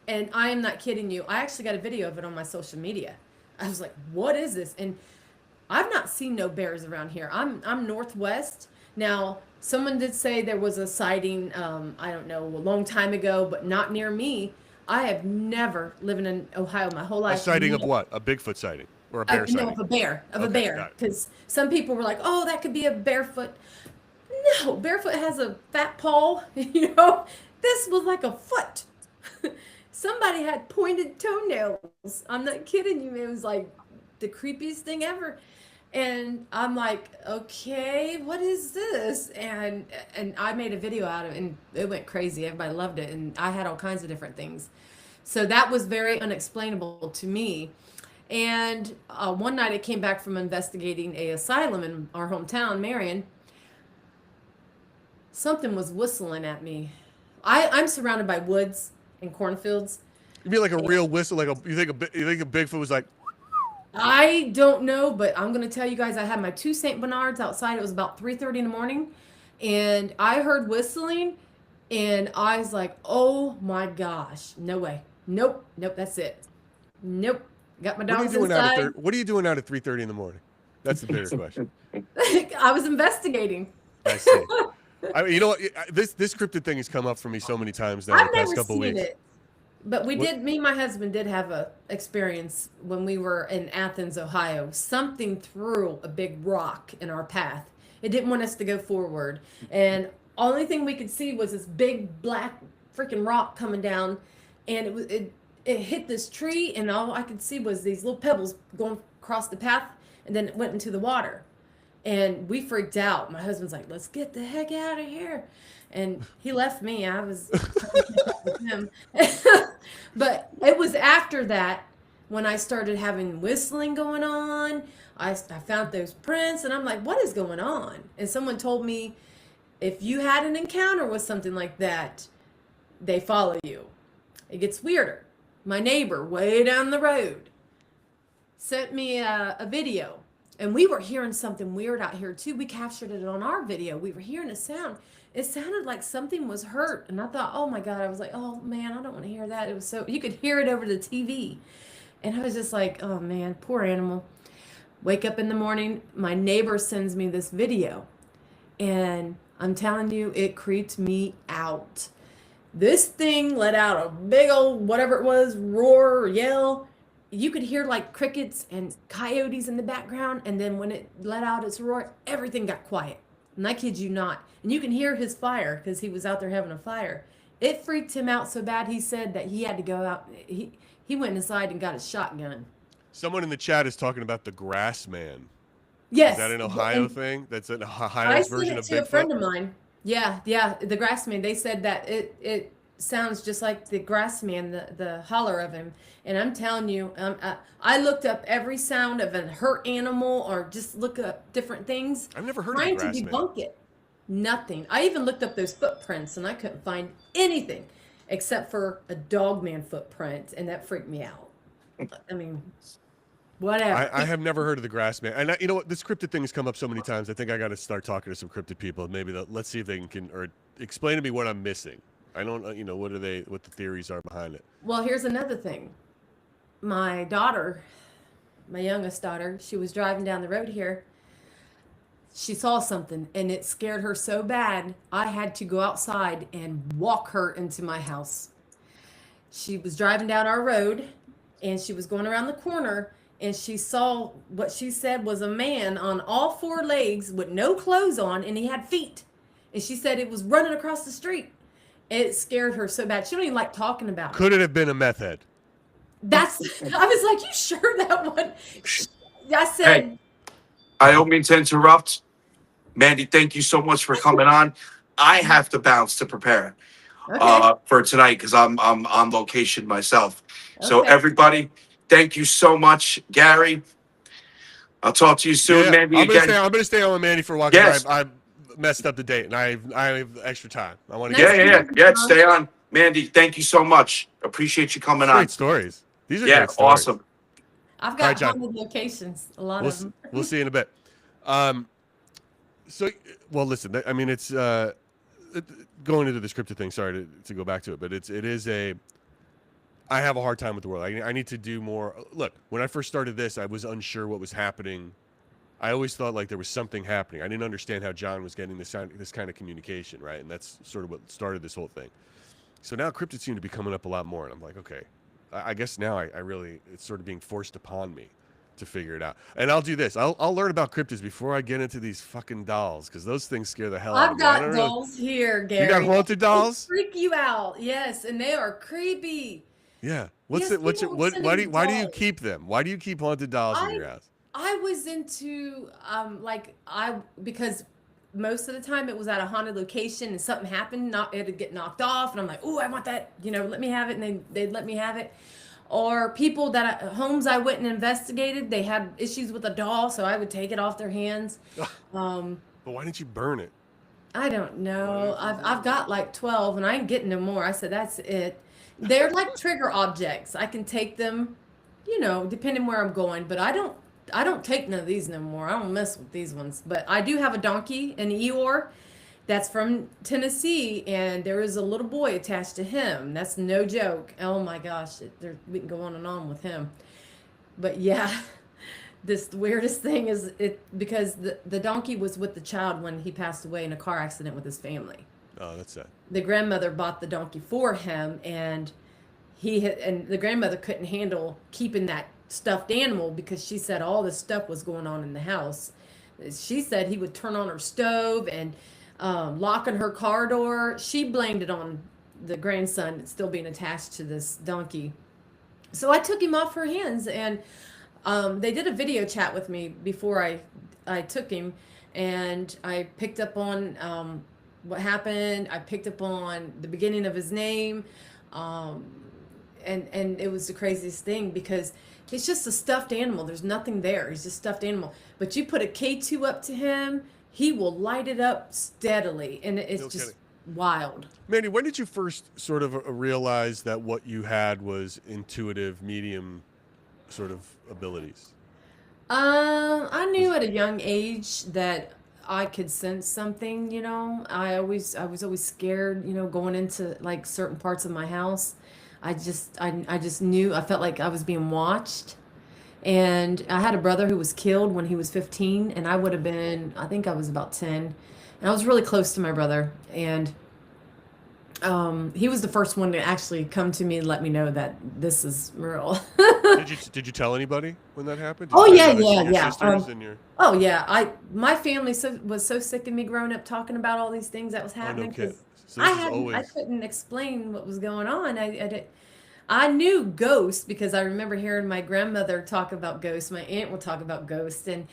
And I am not kidding you. I actually got a video of it on my social media. I was like, what is this? And I've not seen no bears around here. I'm northwest. Now, someone did say there was a sighting, I don't know, a long time ago, but not near me. I have never lived in Ohio my whole life. A sighting of what? A Bigfoot sighting? Or a bear sighting? No, of a bear. Of a bear. Because some people were like, oh, that could be a barefoot. No, barefoot has a fat paw, you know. This was like a foot. Somebody had pointed toenails. I'm not kidding you, man. It was like the creepiest thing ever. And I'm like, okay, what is this? And I made a video out of it, and it went crazy. Everybody loved it, and I had all kinds of different things. So that was very unexplainable to me. And one night I came back from investigating a asylum in our hometown, Marion. Something was whistling at me. I'm surrounded by woods and cornfields. You mean like a real whistle? Like you think a Bigfoot was like? I don't know, but I'm going to tell you guys, I had my 2 St. Bernards outside. It was about 3:30 in the morning, and I heard whistling, and I was like, oh my gosh, no way. Nope, that's it. Nope. Got my dogs inside. What are you doing out at 3:30 in the morning? That's the bigger question. I was investigating. I see. I mean, you know what? This cryptid thing has come up for me so many times now in the past couple weeks. It. But me and my husband did have a experience when we were in Athens, Ohio. Something threw a big rock in our path. It didn't want us to go forward. And only thing we could see was this big black freaking rock coming down. And it hit this tree, and all I could see was these little pebbles going across the path, and then it went into the water. And we freaked out. My husband's like, let's get the heck out of here. And he left me. I was with him. But it was after that when I started having whistling going on. I found those prints, and I'm like, what is going on? And someone told me, if you had an encounter with something like that, they follow you. It gets weirder. My neighbor way down the road sent me a video, and we were hearing something weird out here too. We captured it on our video. We were hearing a sound. It sounded like something was hurt, and I thought, oh my God. I was like, oh man, I don't want to hear that. It was so, you could hear it over the TV, and I was just like, oh man, poor animal. Wake up in the morning, my neighbor sends me this video, and I'm telling you, it creeped me out. This thing let out a big old, whatever it was, roar or yell. You could hear like crickets and coyotes in the background. And then when it let out its roar, everything got quiet. And I kid you not. And you can hear his fire because he was out there having a fire. It freaked him out so bad, he said that he had to go out. He went inside and got his shotgun. Someone in the chat is talking about the grass man. Yes. Is that an Ohio thing? That's an Ohio's version of Bigfoot? I sent it to a friend of mine. Yeah, the grass man. They said that it sounds just like the grass man, the holler of him. And I'm telling you, I looked up every sound of a hurt animal, or just look up different things. I've never heard of the grass man. Trying to debunk it. Nothing. I even looked up those footprints, and I couldn't find anything except for a dog man footprint, and that freaked me out. I mean, whatever. I have never heard of the grass man. And you know what? This cryptid thing has come up so many times. I think I got to start talking to some cryptid people. Maybe let's see if they can or explain to me what I'm missing. I don't, what the theories are behind it. Well, here's another thing. My daughter, my youngest daughter, she was driving down the road here. She saw something, and it scared her so bad, I had to go outside and walk her into my house. She was driving down our road, and she was going around the corner, and she saw what she said was a man on all 4 legs with no clothes on, and he had feet. And she said it was running across the street. It scared her so bad. She don't even like talking about it. Could it have been a meth head? I was like, you sure that one? I said. Hey, I don't mean to interrupt. Mandy, thank you so much for coming on. I have to bounce to prepare for tonight because I'm on location myself. Okay. So everybody, thank you so much, Gary. I'll talk to you soon, yeah, Mandy. I'm gonna stay on with Mandy for a while. Yes. I messed up the date, and I have extra time. I want to. Yeah. Stay on, Mandy. Thank you so much. Appreciate you coming on. Great stories. These are great stories. Awesome. I've got 100 locations. A lot of them. We'll see in a bit. Well, listen. I mean, it's going into the scripted thing. Sorry to go back to it, but it is a. I have a hard time with the world. I need to do more. Look, when I first started this, I was unsure what was happening. I always thought like there was something happening. I didn't understand how John was getting this kind of communication, right? And that's sort of what started this whole thing. So now cryptids seem to be coming up a lot more, and I'm like, okay, I guess now I really, it's sort of being forced upon me to figure it out. And I'll do this. I'll learn about cryptids before I get into these fucking dolls, because those things scare the hell out of me. I've got dolls here, Gary. You got haunted dolls? They freak you out, yes, and they are creepy. Yeah. Why do you keep them? Why do you keep haunted dolls in your house? I was into like because most of the time it was at a haunted location and something happened, it'd get knocked off, and I'm like, oh, I want that, let me have it, and they'd let me have it. Or people homes I went and investigated, they had issues with a doll, so I would take it off their hands. Um, But why didn't you burn it? I don't know. Why didn't you I've got like 12 and I ain't getting no more. I said that's it. They're like trigger objects. I can take them, depending where I'm going, but I don't take none of these no more. I don't mess with these ones. But I do have a donkey, an Eeyore, that's from Tennessee, and there is a little boy attached to him. That's no joke. Oh my gosh, we can go on and on with him. But yeah, the weirdest thing is because the donkey was with the child when he passed away in a car accident with his family. Oh, that's sad. The grandmother bought the donkey for him, and the grandmother couldn't handle keeping that stuffed animal because she said all this stuff was going on in the house. She said he would turn on her stove and lock on her car door. She blamed it on the grandson still being attached to this donkey. So I took him off her hands, and they did a video chat with me before I took him, and I picked up on what happened. I picked up on the beginning of his name, um, and it was the craziest thing because it's just a stuffed animal. There's nothing there. He's just a stuffed animal. But you put a K2 up to him, he will light it up steadily, and it's No just kidding. wild. Mandy, when did you first sort of realize that what you had was intuitive, medium sort of abilities? I knew at a young age that I could sense something, I was always scared, going into like certain parts of my house. I just knew, I felt like I was being watched. And I had a brother who was killed when he was 15, and I think I was about 10. And I was really close to my brother, and he was the first one to actually come to me and let me know that this is real. Did you tell anybody when that happened? Did Oh you yeah, tell yeah, your yeah. sisters and your? Oh yeah, my family was so sick of me growing up talking about all these things that was Oh, no happening kidding. because So I this is hadn't I always. couldn't explain what was going on. I knew ghosts because I remember hearing my grandmother talk about ghosts. My aunt would talk about ghosts, and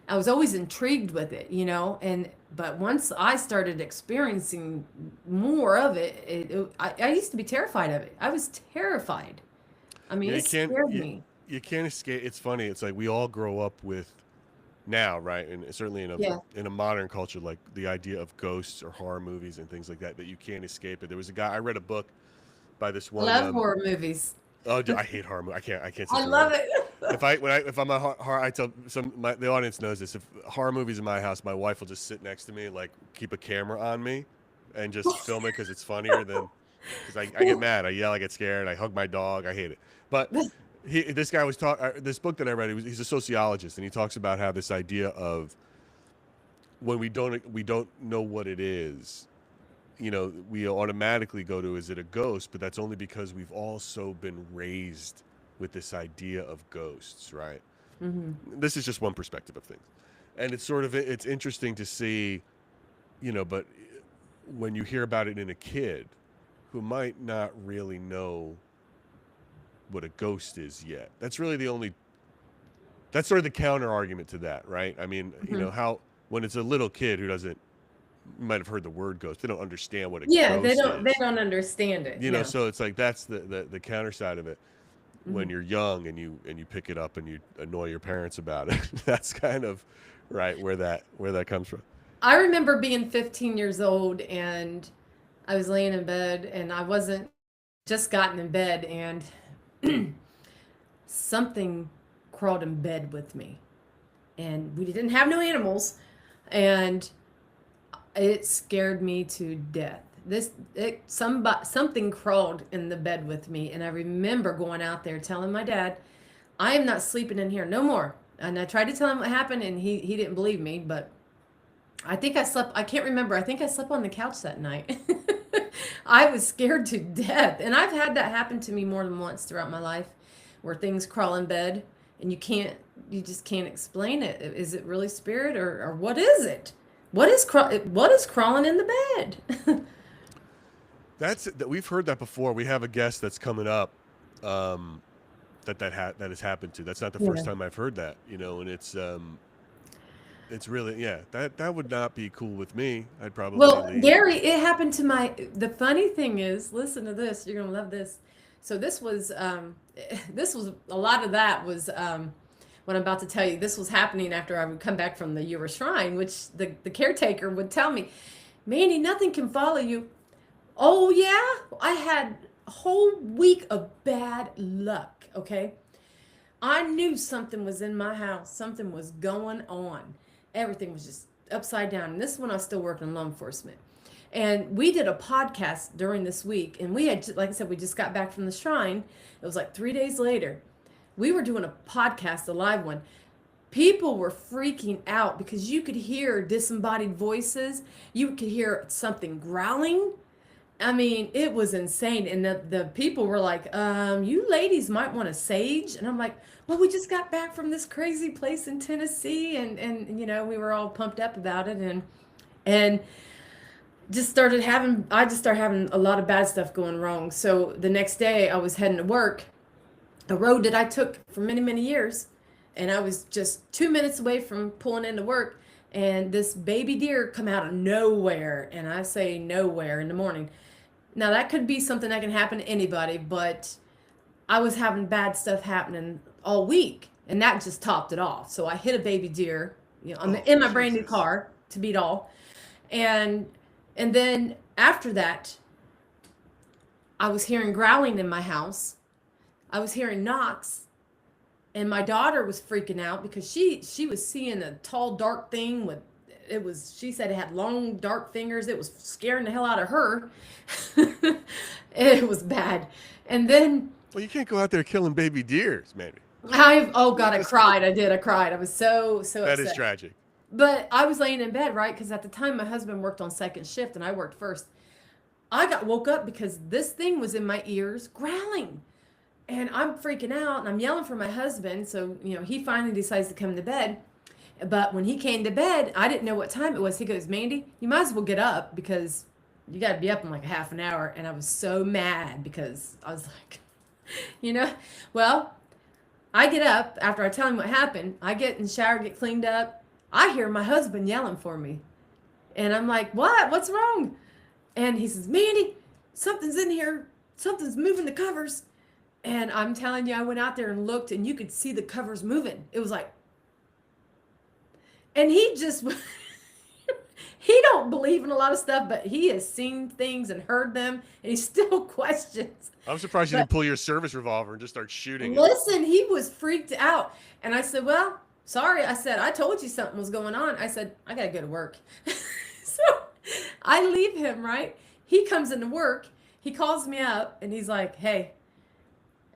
I was always intrigued with it, And but once I started experiencing more of it, I used to be terrified of it. I was terrified. I mean, Yeah, it scared me. you can't escape. It's funny. It's like we all grow up with now, right? And certainly Yeah, in a modern culture, like the idea of ghosts or horror movies and things like that, that you can't escape it. There was a guy I read a book by this I one. love horror movies. Oh, I hate horror movies. I can't sit I through love one. it. If I'm a horror, I tell the audience knows this. If horror movies in my house, my wife will just sit next to me, like keep a camera on me, and just film it because it's funnier than because I get mad, I yell, I get scared, I hug my dog, I hate it. But this guy was this book that I read. He's a sociologist, and he talks about how this idea of when we don't know what it is, we automatically go to, is it a ghost? But that's only because we've also been raised with this idea of ghosts, right? Hmm. This is just one perspective of things. And it's interesting to see, but when you hear about it in a kid who might not really know what a ghost is yet, that's sort of the counter argument to that, right? I mean, Hmm. how when it's a little kid who doesn't might have heard the word ghost. They don't understand what a Yeah, they ghost don't they is. don't understand it. No. So it's like that's the counter side of it. When Hmm. you're young and you pick it up and you annoy your parents about it, that's kind of right where that comes from. I remember being 15 years old, and I was laying in bed, and I wasn't just gotten in bed, and something crawled in bed with me, and we didn't have no animals, and it scared me to death. Something crawled in the bed with me, and I remember going out there telling my dad, "I am not sleeping in here no more." And I tried to tell him what happened, and he didn't believe me, but I think I slept. I can't remember. I think I slept on the couch that night. I was scared to death, and I've had that happen to me more than once throughout my life, where things crawl in bed, and you just can't explain it. Is it really spirit, or what is it? What is crawling in the bed? We've heard that before. We have a guest that's coming up. Um, that has happened to. That's not the Yeah. first time I've heard that, you know, and it's really, yeah, that would not be cool with me. I'd probably Well, leave. Gary, it happened to the funny thing is, listen to this, you're gonna love this. So this was a lot of that was what I'm about to tell you. This was happening after I would come back from the Euro Shrine, which the caretaker would tell me, Mandy, nothing can follow you. Oh yeah, I had a whole week of bad luck. Okay, I knew something was in my house. Something was going on. Everything was just upside down. And this is when I was still working in law enforcement. And we did a podcast during this week. And we had, like I said, we just got back from the shrine. It was like 3 days later. We were doing a podcast, a live one. People were freaking out because you could hear disembodied voices. You could hear something growling. I mean, it was insane. And the people were like, you ladies might want a sage. And I'm like, well, we just got back from this crazy place in Tennessee. And you know, we were all pumped up about it. And I just started having a lot of bad stuff going wrong. So the next day I was heading to work, a road that I took for many, many years. And I was just 2 minutes away from pulling into work. And this baby deer come out of nowhere. And I say nowhere in the morning. Now that could be something that can happen to anybody, but I was having bad stuff happening all week, and that just topped it off. So I hit a baby deer, you know, in my brand new car to beat all, and then after that, I was hearing growling in my house. I was hearing knocks, and my daughter was freaking out because she was seeing a tall, dark thing with. She said it had long, dark fingers. It was scaring the hell out of her. It was bad. And then. Well, you can't go out there killing baby deers, maybe. Oh God, I cried. I cried. I was so upset. That is tragic. But I was laying in bed, right? Because at the time my husband worked on second shift and I worked first. I woke up because this thing was in my ears growling. And I'm freaking out and I'm yelling for my husband. So, you know, he finally decides to come to bed. But when he came to bed, I didn't know what time it was. He goes, Mandy, you might as well get up because you got to be up in like a half an hour. And I was so mad because I was like, you know, well, I get up after I tell him what happened. I get in the shower, get cleaned up. I hear my husband yelling for me. And I'm like, what? What's wrong? And he says, Mandy, something's in here. Something's moving the covers. And I'm telling you, I went out there and looked and you could see the covers moving. It was like, and he just, he don't believe in a lot of stuff, but he has seen things and heard them, and he still questions. I'm surprised you didn't pull your service revolver and just start shooting. Listen, he was freaked out. And I said, well, sorry. I said, I told you something was going on. I said, I got to go to work. So I leave him, right? He comes into work. He calls me up, and he's like, hey,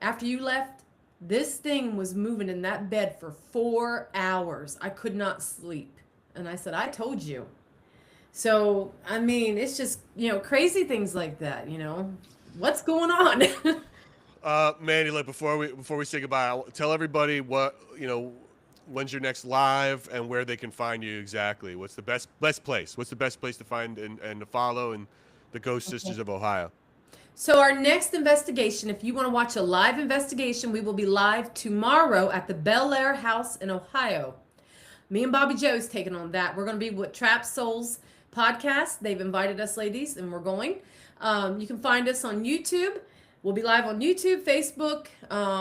after you left, this thing was moving in that bed for 4 hours. I could not sleep. And I said, I told you. So, I mean, it's just, you know, crazy things like that, you know. What's going on? Mandy, like before we say goodbye, I'll tell everybody what, you know, when's your next live and where they can find you exactly. What's the best place? What's the best place to find and to follow and the Ghost Sisters of Ohio? So our next investigation, if you want to watch a live investigation, we will be live tomorrow at the Bel Air House in Ohio. Me and Bobby Joe's taking on that. We're going to be with Trap Souls podcast. They've invited us, ladies, and we're going. You can find us on YouTube. We'll be live on YouTube, Facebook.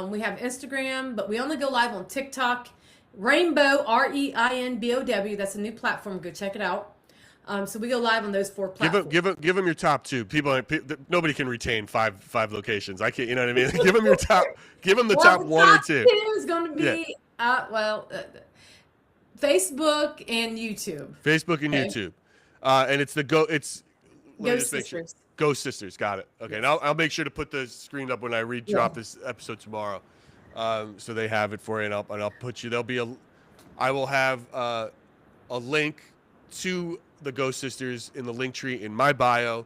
We have Instagram, but we only go live on TikTok. Rainbow, REINBOW. That's a new platform. Go check it out. So we go live on those 4 platforms. Give them your top 2. Nobody can retain five locations. I can't. You know what I mean? Give them your top. Give them the top 1 or 2. 2 is going to be Facebook and YouTube. Facebook and YouTube, and it's Ghost Sisters. Ghost Sisters. Got it. Okay, and I'll make sure to put the screen up when I drop this episode tomorrow, so they have it for you, and I'll put you. I will have a link to the Ghost Sisters in the link tree in my bio.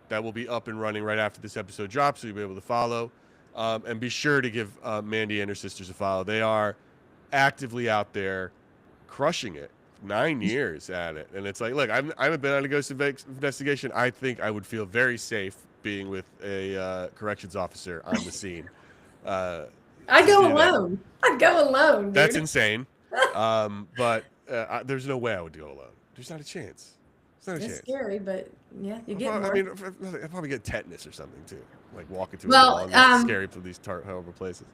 That will be up and running right after this episode drops, so you'll be able to follow. And be sure to give Mandy and her sisters a follow. They are actively out there crushing it. 9 years at it. And it's like, look, I haven't been on a ghost investigation. I think I would feel very safe being with a corrections officer on the scene. I'd to go do that. alone. I'd go alone, dude. That's insane. But there's no way I would go alone. There's not a chance. There's not a It's chance. scary, but yeah, you get I more. mean, I'd probably get tetanus or something too. Like walking through a Well, wall. That's scary for these horrible places.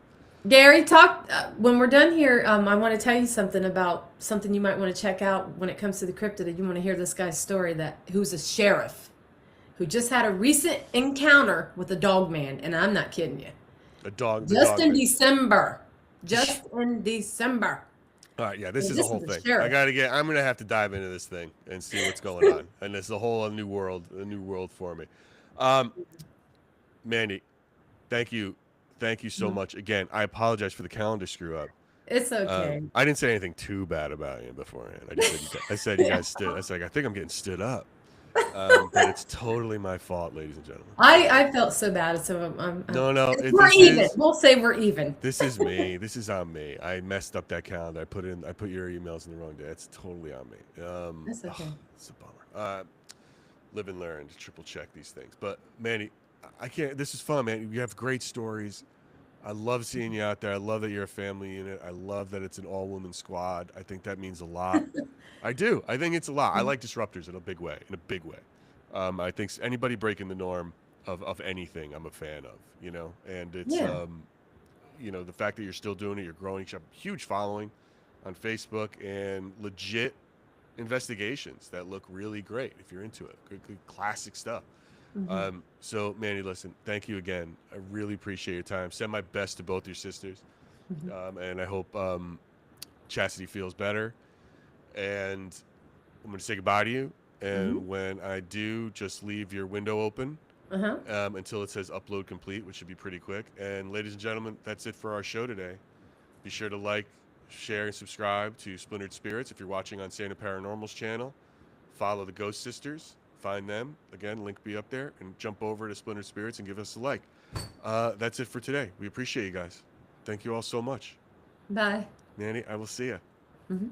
Gary, talk when we're done here. I want to tell you something about something you might want to check out when it comes to the cryptid. You want to hear this guy's story who's a sheriff who just had a recent encounter with a dog man, and I'm not kidding you. Just in December. Just in December. All right, yeah, this is a this whole is the thing. sheriff. I'm gonna have to dive into this thing and see what's going on, and it's a new world for me. Mandy, thank you so much again. I apologize for the calendar screw up. It's okay. I didn't say anything too bad about you beforehand. I said you guys stood. I said I think I'm getting stood up, but it's totally my fault, ladies and gentlemen. I felt so bad, so No, we're even. We'll say we're even. This is me. This is on me. I messed up that calendar. I put your emails in the wrong day. It's totally on me. That's okay. It's a bummer. Live and learn to triple check these things. But Manny, I can't. This is fun, man. You have great stories. I love seeing you out there. I love that you're a family unit. I love that it's an all-woman squad. I think that means a lot. I do. I think it's a lot. I like disruptors in a big way. I think anybody breaking the norm of anything, I'm a fan of. And it's the fact that you're still doing it, you're growing. You have a huge following on Facebook and legit investigations that look really great if you're into it. Good classic stuff. Mm-hmm. So Manny, listen, thank you again. I really appreciate your time. Send my best to both your sisters. Mm-hmm. And I hope Chastity feels better. And I'm going to say goodbye to you. And when I do, just leave your window open until it says upload complete, which should be pretty quick. And ladies and gentlemen, that's it for our show today. Be sure to like, share, and subscribe to Splintered Spirits if you're watching on Santa Paranormal's channel. Follow the Ghost Sisters. Find them. Again, link be up there. And jump over to Splintered Spirits and give us a like. That's it for today. We appreciate you guys. Thank you all so much. Bye. Nanny, I will see you. Mm-hmm.